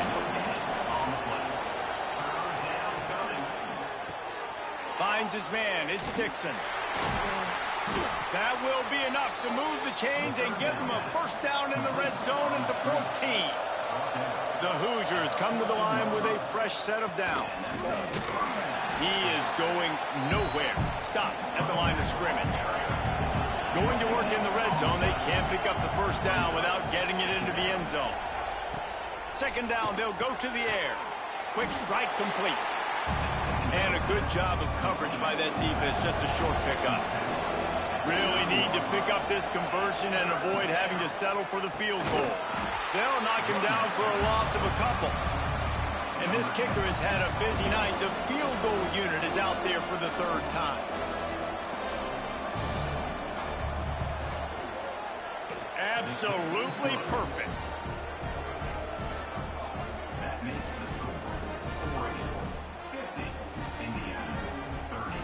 Finds his man. It's Dixon. That will be enough to move the chains and give them a first down in the red zone at the 14. The Hoosiers come to the line with a fresh set of downs. He is going nowhere. Stop at the line of scrimmage. Going to work in the red zone. They can't pick up the first down without getting it into the end zone. 2nd down, they'll go to the air. Quick strike complete. And a good job of coverage by that defense, just a short pickup. Really need to pick up this conversion and avoid having to settle for the field goal. They'll knock him down for a loss of a couple. And this kicker has had a busy night. The field goal unit is out there for the 3rd time. Absolutely perfect. That makes the score Oregon 50, Indiana 30.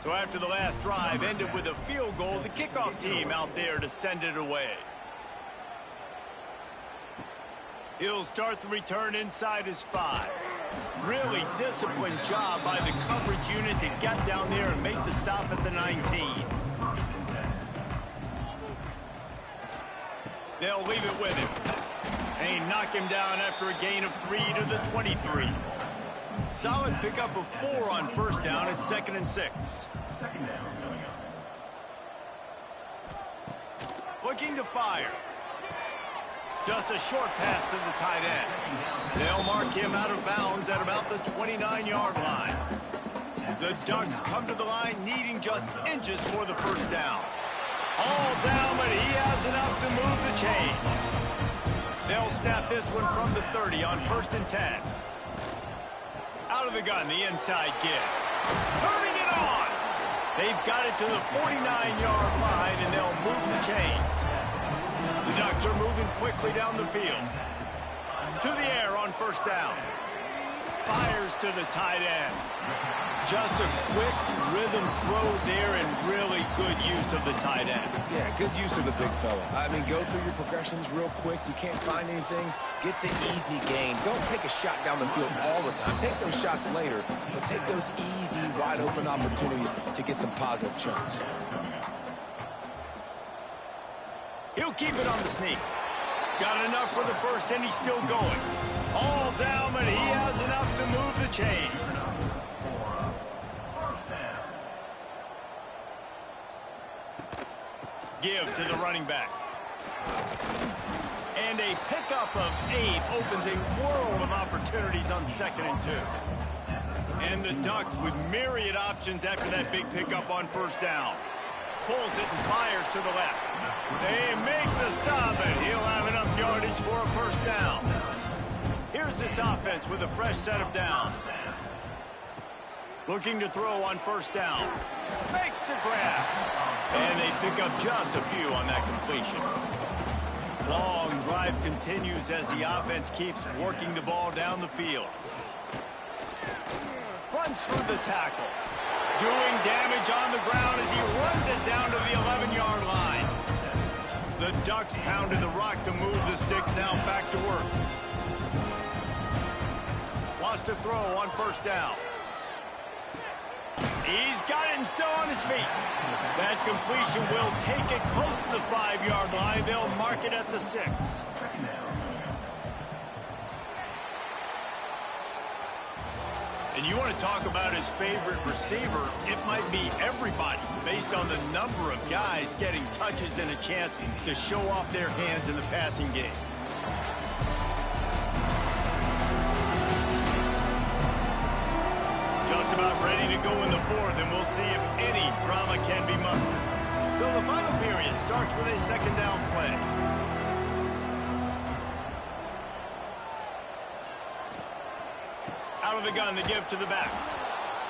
So after the last drive ended with a field goal, the kickoff team out there to send it away. He'll start the return inside his 5. Really disciplined job by the coverage unit to get down there and make the stop at the 19. They'll leave it with him. They knock him down after a gain of 3 to the 23. Solid pickup of 4 on 1st down at 2nd and 6. 2nd down coming up. Looking to fire. Just a short pass to the tight end. They'll mark him out of bounds at about the 29-yard line. The Ducks come to the line needing just inches for the first down. All down, but he has enough to move the chains. They'll snap this one from the 30 on 1st and 10. Out of the gun, the inside give. Turning it on! They've got it to the 49-yard line, and they'll move the chains. The Ducks are moving quickly down the field. To the air on 1st down. Fires to the tight end. Just a quick rhythm throw there and really good use of the tight end. Yeah, good use of the big fella. I mean, go through your progressions real quick. You can't find anything. Get the easy gain. Don't take a shot down the field all the time. Take those shots later, but take those easy, wide-open opportunities to get some positive chunks. He'll keep it on the sneak. Got enough for the first, and he's still going. All down, but he has enough to move the chains. Give to the running back. And a pickup of 8 opens a world of opportunities on 2nd and 2. And the Ducks with myriad options after that big pickup on 1st down. Pulls it and fires to the left. They make the stop, and he'll have enough yardage for a 1st down. Here's this offense with a fresh set of downs. Looking to throw on 1st down. Makes the grab. And they pick up just a few on that completion. Long drive continues as the offense keeps working the ball down the field. Runs through the tackle. Doing damage on the ground as he runs it down to the 11-yard line. The Ducks pounded the rock to move the sticks. Now back to work. Wants to throw on 1st down. He's got it and still on his feet. That completion will take it close to the 5-yard line. They'll mark it at the 6. And you want to talk about his favorite receiver, it might be everybody, based on the number of guys getting touches and a chance to show off their hands in the passing game. Just about ready to go in the 4th, and we'll see if any drama can be mustered. So the final period starts with a 2nd down play. Out of the gun, the give to the back.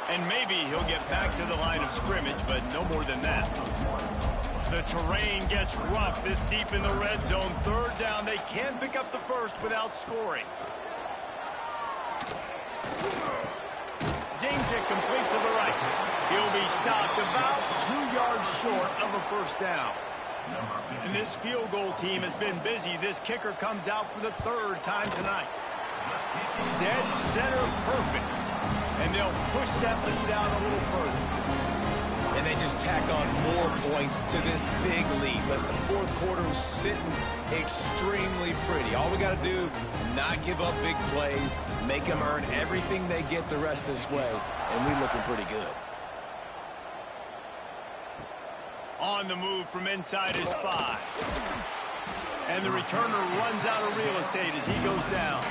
And maybe he'll get back to the line of scrimmage, but no more than that. The terrain gets rough this deep in the red zone. 3rd down, they can pick up the 1st without scoring. Zings it complete to the right. He'll be stopped about 2 yards short of a 1st down. And this field goal team has been busy. This kicker comes out for the 3rd time tonight. Dead center perfect. And they'll push that lead out a little further. And they just tack on more points to this big lead. Listen, 4th quarter was sitting extremely pretty. All we got to do, not give up big plays, make them earn everything they get the rest this way, and we're looking pretty good. On the move from inside his 5. And the returner runs out of real estate as he goes down.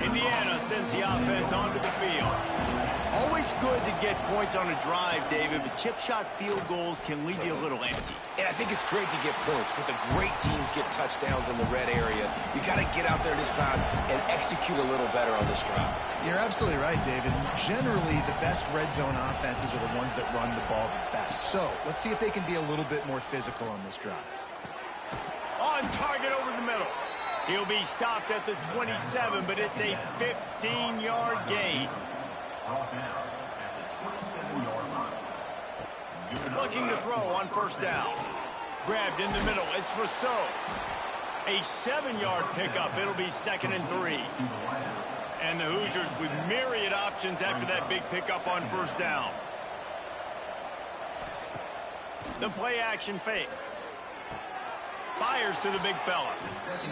Indiana sends the offense onto the field. Always good to get points on a drive, David, but chip shot field goals can leave you a little empty. And I think it's great to get points, but the great teams get touchdowns in the red area. You got to get out there this time and execute a little better on this drive. You're absolutely right, David. Generally, the best red zone offenses are the ones that run the ball best. So let's see if they can be a little bit more physical on this drive. On target over the middle. He'll be stopped at the 27, but it's a 15-yard gain. Looking to throw on 1st down. Grabbed in the middle. It's Rousseau. A 7-yard pickup. It'll be 2nd and 3. And the Hoosiers with myriad options after that big pickup on 1st down. The play action fake. Fires to the big fella.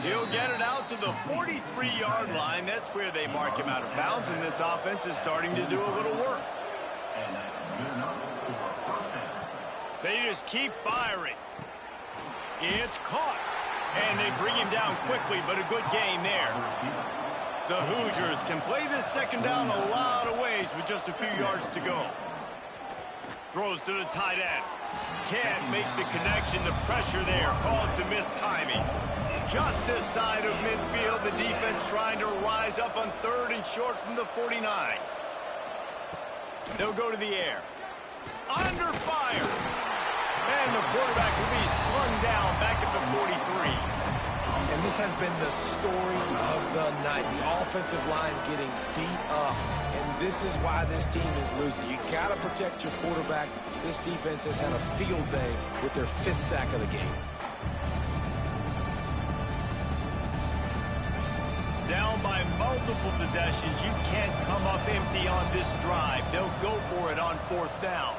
He'll get it out to the 43-yard line. That's where they mark him out of bounds, and this offense is starting to do a little work. They just keep firing. It's caught. And they bring him down quickly, but a good gain there. The Hoosiers can play this 2nd down a lot of ways with just a few yards to go. Throws to the tight end. Can't make the connection. The pressure there caused the missed timing. Just this side of midfield, the defense trying to rise up on 3rd and short from the 49. They'll go to the air. Under fire. And the quarterback will be slung down back at the 43. And this has been the story of the night. The offensive line getting beat up. And this is why this team is losing. You got to protect your quarterback. This defense has had a field day with their 5th sack of the game. Down by multiple possessions, you can't come up empty on this drive. They'll go for it on 4th down.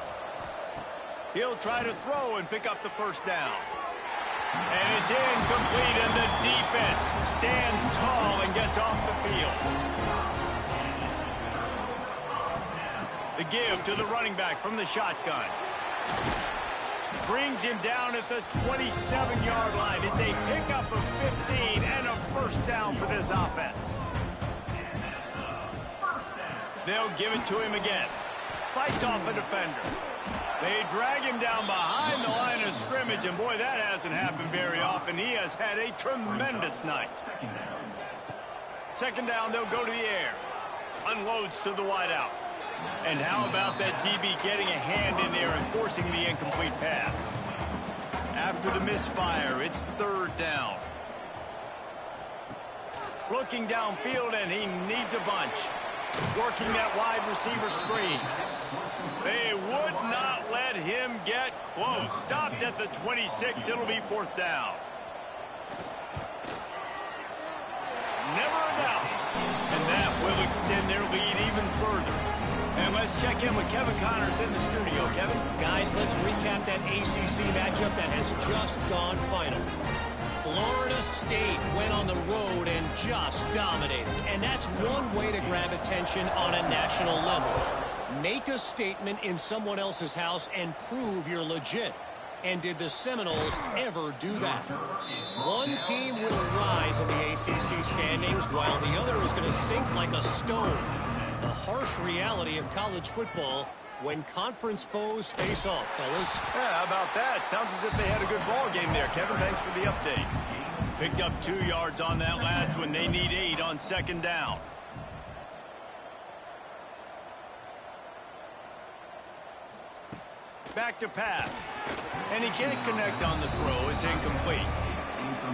He'll try to throw and pick up the 1st down. And it's incomplete, and the defense stands tall and gets off the field. The give to the running back from the shotgun. Brings him down at the 27-yard line. It's a pickup of 15 and a 1st down for this offense. They'll give it to him again. Fights off a defender. They drag him down behind the line of scrimmage, and boy, that hasn't happened very often. He has had a tremendous night. 2nd down, they'll go to the air. Unloads to the wideout. And how about that DB getting a hand in there and forcing the incomplete pass? After the misfire, it's 3rd down. Looking downfield, and he needs a bunch. Working that wide receiver screen. They would not let him get close. Stopped at the 26. It'll be 4th down. Never a doubt. And that will extend their lead even further. And let's check in with Kevin Connors in the studio. Kevin? Guys, let's recap that ACC matchup that has just gone final. Florida State went on the road and just dominated. And that's one way to grab attention on a national level. Make a statement in someone else's house and prove you're legit. And did the Seminoles ever do that? One team will rise in the ACC standings while the other is going to sink like a stone. The harsh reality of college football when conference foes face off, fellas. Yeah, how about that? Sounds as if they had a good ball game there. Kevin, thanks for the update. Picked up 2 yards on that last one. They need 8 on 2nd down. Back to pass. And he can't connect on the throw. It's incomplete.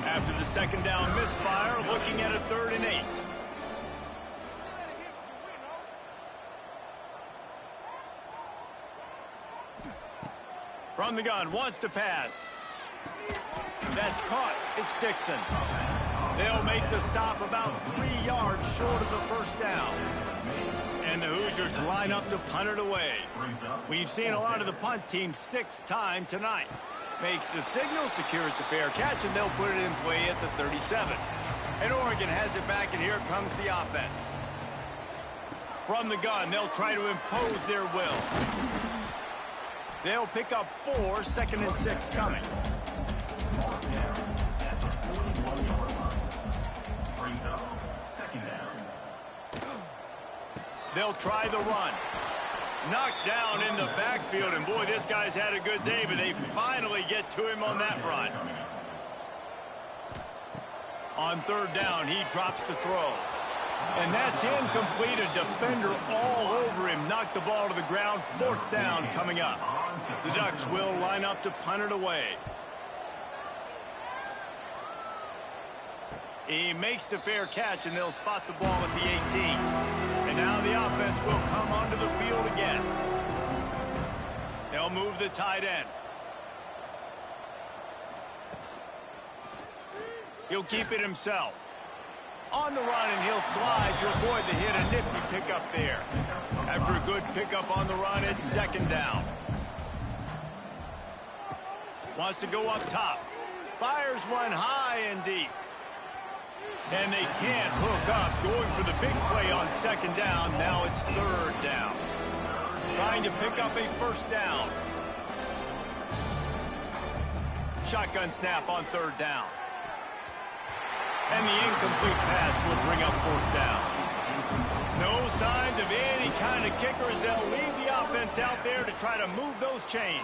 After the 2nd down misfire, looking at a 3rd and 8. From the gun, wants to pass. That's caught. It's Dixon. They'll make the stop about 3 yards short of the 1st down. And the Hoosiers line up to punt it away. We've seen a lot of the punt team 6th time tonight. Makes the signal, secures the fair catch, and they'll put it in play at the 37. And Oregon has it back, and here comes the offense. From the gun, they'll try to impose their will. They'll pick up 4, 2nd and 6 coming. They'll try the run. Knocked down in the backfield, and boy, this guy's had a good day, but they finally get to him on that run. On 3rd down, he drops to throw. And that's incomplete. A defender all over him. Knocked the ball to the ground. 4th down coming up. The Ducks will line up to punt it away. He makes the fair catch, and they'll spot the ball at the 18. And now the offense will come onto the field again. They'll move the tight end. He'll keep it himself. On the run, and he'll slide to avoid the hit. A nifty pickup there. After a good pickup on the run, it's 2nd down. Wants to go up top. Fires one high and deep. And they can't hook up. Going for the big play on 2nd down. Now it's 3rd down. Trying to pick up a 1st down. Shotgun snap on 3rd down. And the incomplete pass will bring up 4th down. No signs of any kind of kickers. They'll leave the offense out there to try to move those chains.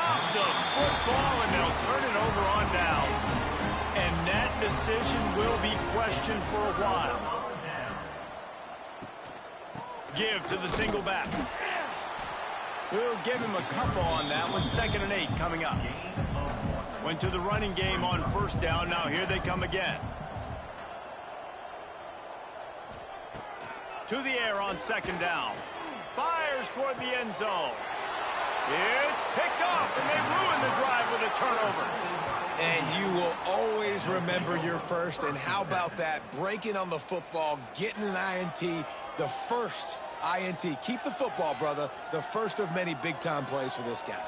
drop the football, and they'll turn it over on downs. And that decision will be questioned for a while. Give to the single back. We'll give him a couple on that one. 2nd and 8 coming up. Went to the running game on 1st down. Now here they come again. To the air on 2nd down. Fires toward the end zone. It's picked off, and they ruin the drive with a turnover. And you will always remember your first. And how about that? Breaking on the football, getting an INT, the first INT. Keep the football, brother. The first of many big-time plays for this guy.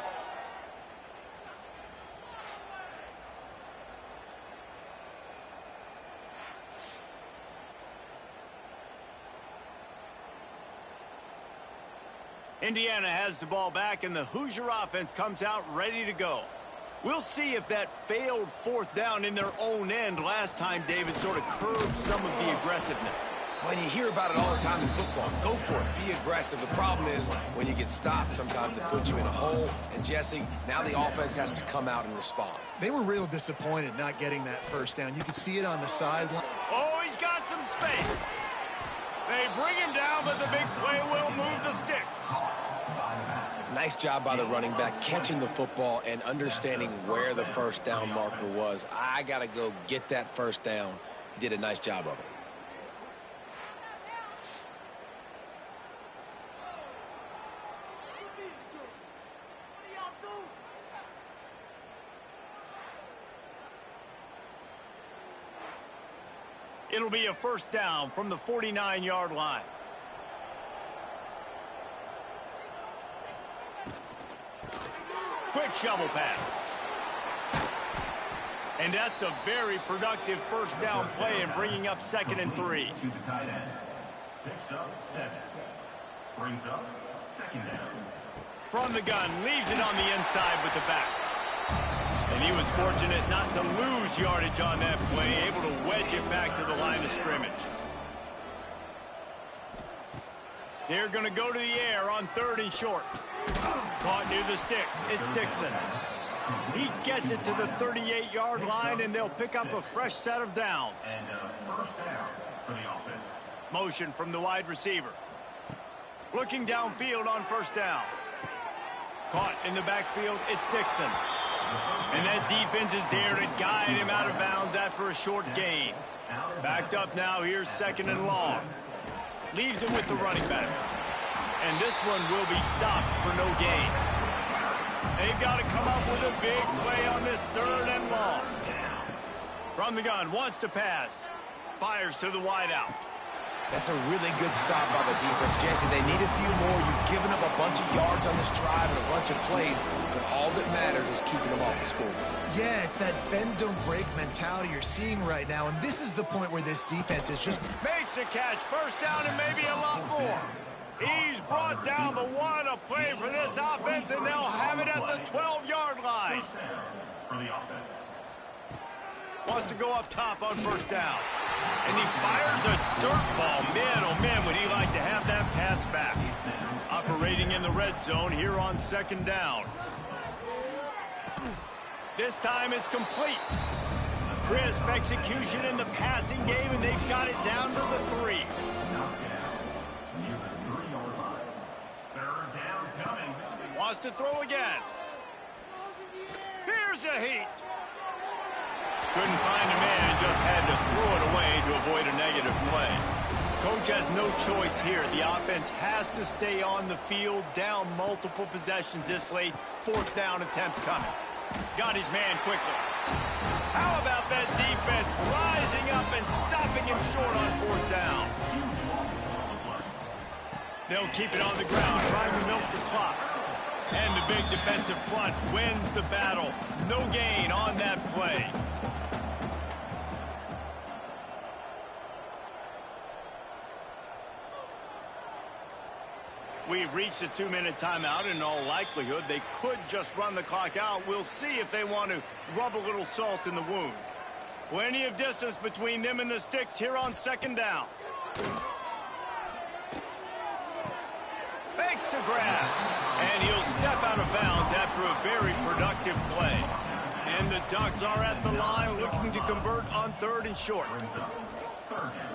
Indiana has the ball back, and the Hoosier offense comes out ready to go. We'll see if that failed 4th down in their own end last time, David, sort of curbed some of the aggressiveness. When you hear about it all the time in football, go for it. Be aggressive. The problem is when you get stopped, sometimes it puts you in a hole. And, Jesse, now the offense has to come out and respond. They were real disappointed not getting that 1st down. You could see it on the sideline. Oh, he's got some space. They bring him down, but the big play will move the sticks. Nice job by the running back, catching the football and understanding where the 1st down marker was. I got to go get that 1st down. He did a nice job of it. It'll be a 1st down from the 49-yard line. Quick shovel pass. And that's a very productive 1st down play and bringing up 2nd and 3. To the tight end. Picks up 7. Brings up 2nd down. From the gun, leaves it on the inside with the back. And he was fortunate not to lose yardage on that play, able to wedge it back to the line of scrimmage. They're going to go to the air on 3rd and short. Caught near the sticks. It's Dixon. He gets it to the 38-yard line, and they'll pick up a fresh set of downs. And 1st down for the offense. Motion from the wide receiver. Looking downfield on 1st down. Caught in the backfield. It's Dixon. And that defense is there to guide him out of bounds after a short gain. Backed up now. Here's 2nd and long. Leaves it with the running back. And this one will be stopped for no gain. They've got to come up with a big play on this 3rd and long. From the gun, wants to pass. Fires to the wideout. That's a really good stop by the defense, Jesse. They need a few more. You've given up a bunch of yards on this drive and a bunch of plays, but all that matters is keeping them off the scoreboard. Yeah, it's that bend, don't break mentality you're seeing right now, and this is the point where this defense is just... Makes a catch, 1st down and maybe a lot more. He's brought down, but what a play for this offense, and they'll have it at the 12-yard line. For the offense. Wants to go up top on 1st down. And he fires a dirt ball. Man, oh man, would he like to have that pass back. Operating in the red zone here on 2nd down. This time it's complete. Crisp execution in the passing game, and they've got it down to the 3. Wants to throw again. Here's a heat. Couldn't find a man and just had to throw it away to avoid a negative play. Coach has no choice here. The offense has to stay on the field, down multiple possessions this late. 4th down attempt coming. Got his man quickly. How about that defense rising up and stopping him short on 4th down? They'll keep it on the ground, trying to milk the clock. And the big defensive front wins the battle. No gain on that play. We've reached a 2-minute timeout. In all likelihood, they could just run the clock out. We'll see if they want to rub a little salt in the wound. Plenty of distance between them and the sticks here on 2nd down. Makes the grab. And he'll step out of bounds after a very productive play. And the Ducks are at the line looking to convert on 3rd and short.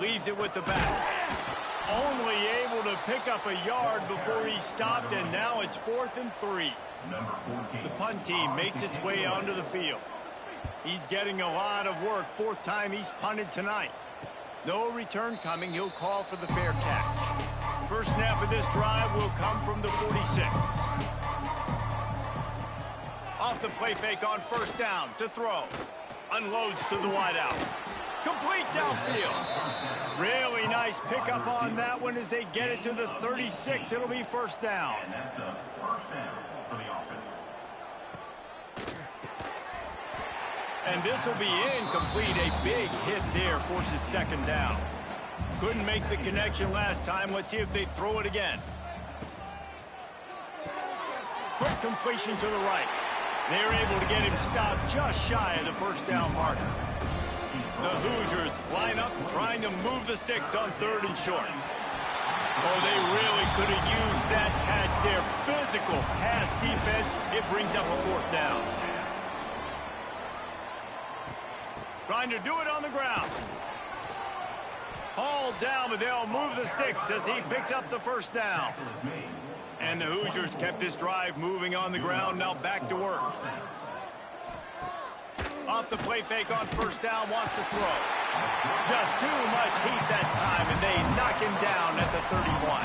Leaves it with the back. Only able to pick up a yard before he stopped, and now it's 4th and 3. The punt team makes its way onto the field. He's getting a lot of work. 4th time he's punted tonight. No return coming. He'll call for the fair catch. First snap of this drive will come from the 46. Off the play fake on 1st down to throw. Unloads to the wideout. Complete downfield. Really nice pickup on that one as they get it to the 36. It'll be 1st down. And that's a 1st down for the offense. And this will be incomplete. A big hit there forces 2nd down. Couldn't make the connection last time. Let's see if they throw it again. Quick completion to the right. They're able to get him stopped just shy of the 1st down marker. The Hoosiers line up trying to move the sticks on 3rd and short. Oh, they really could have used that catch there. Physical pass defense. It brings up a 4th down. Trying to do it on the ground. Hauled down, but they'll move the sticks as he picks up the 1st down. And the Hoosiers kept this drive moving on the ground. Now back to work. Off the play fake on 1st down, wants to throw. Just too much heat that time, and they knock him down at the 31.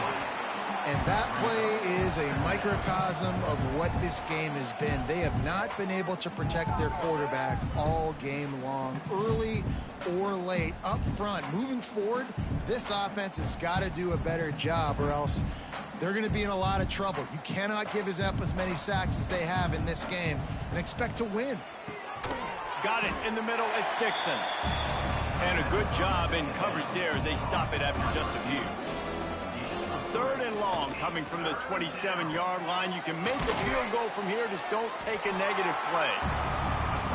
And that play is a microcosm of what this game has been. They have not been able to protect their quarterback all game long, early or late, up front. Moving forward, this offense has got to do a better job, or else they're going to be in a lot of trouble. You cannot give up as many sacks as they have in this game and expect to win. Got it in the middle. It's Dixon. And a good job in coverage there as they stop it after just a few. 3rd and long coming from the 27-yard line. You can make a field goal from here. Just don't take a negative play.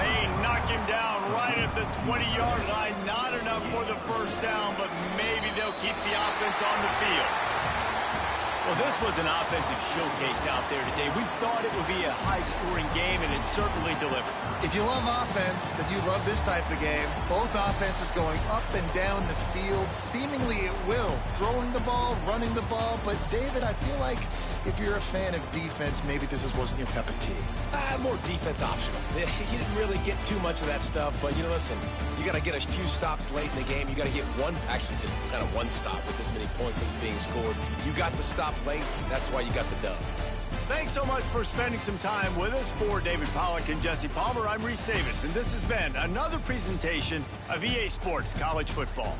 They knock him down right at the 20-yard line. Not enough for the 1st down, but maybe they'll keep the offense on the field. Well, this was an offensive showcase out there today. We thought it would be a high-scoring game, and it certainly delivered. If you love offense, then you love this type of game. Both offenses going up and down the field, seemingly at will. Throwing the ball, running the ball. But, David, I feel like if you're a fan of defense, maybe this wasn't your cup of tea. More defense optional. You didn't really get too much of that stuff, but, listen, you got to get a few stops late in the game. You got to get actually just kind of one stop with this many points that was being scored. You got the stop late. That's why you got the dub. Thanks so much for spending some time with us. For David Pollack and Jesse Palmer, I'm Reese Davis, and this has been another presentation of EA Sports College Football.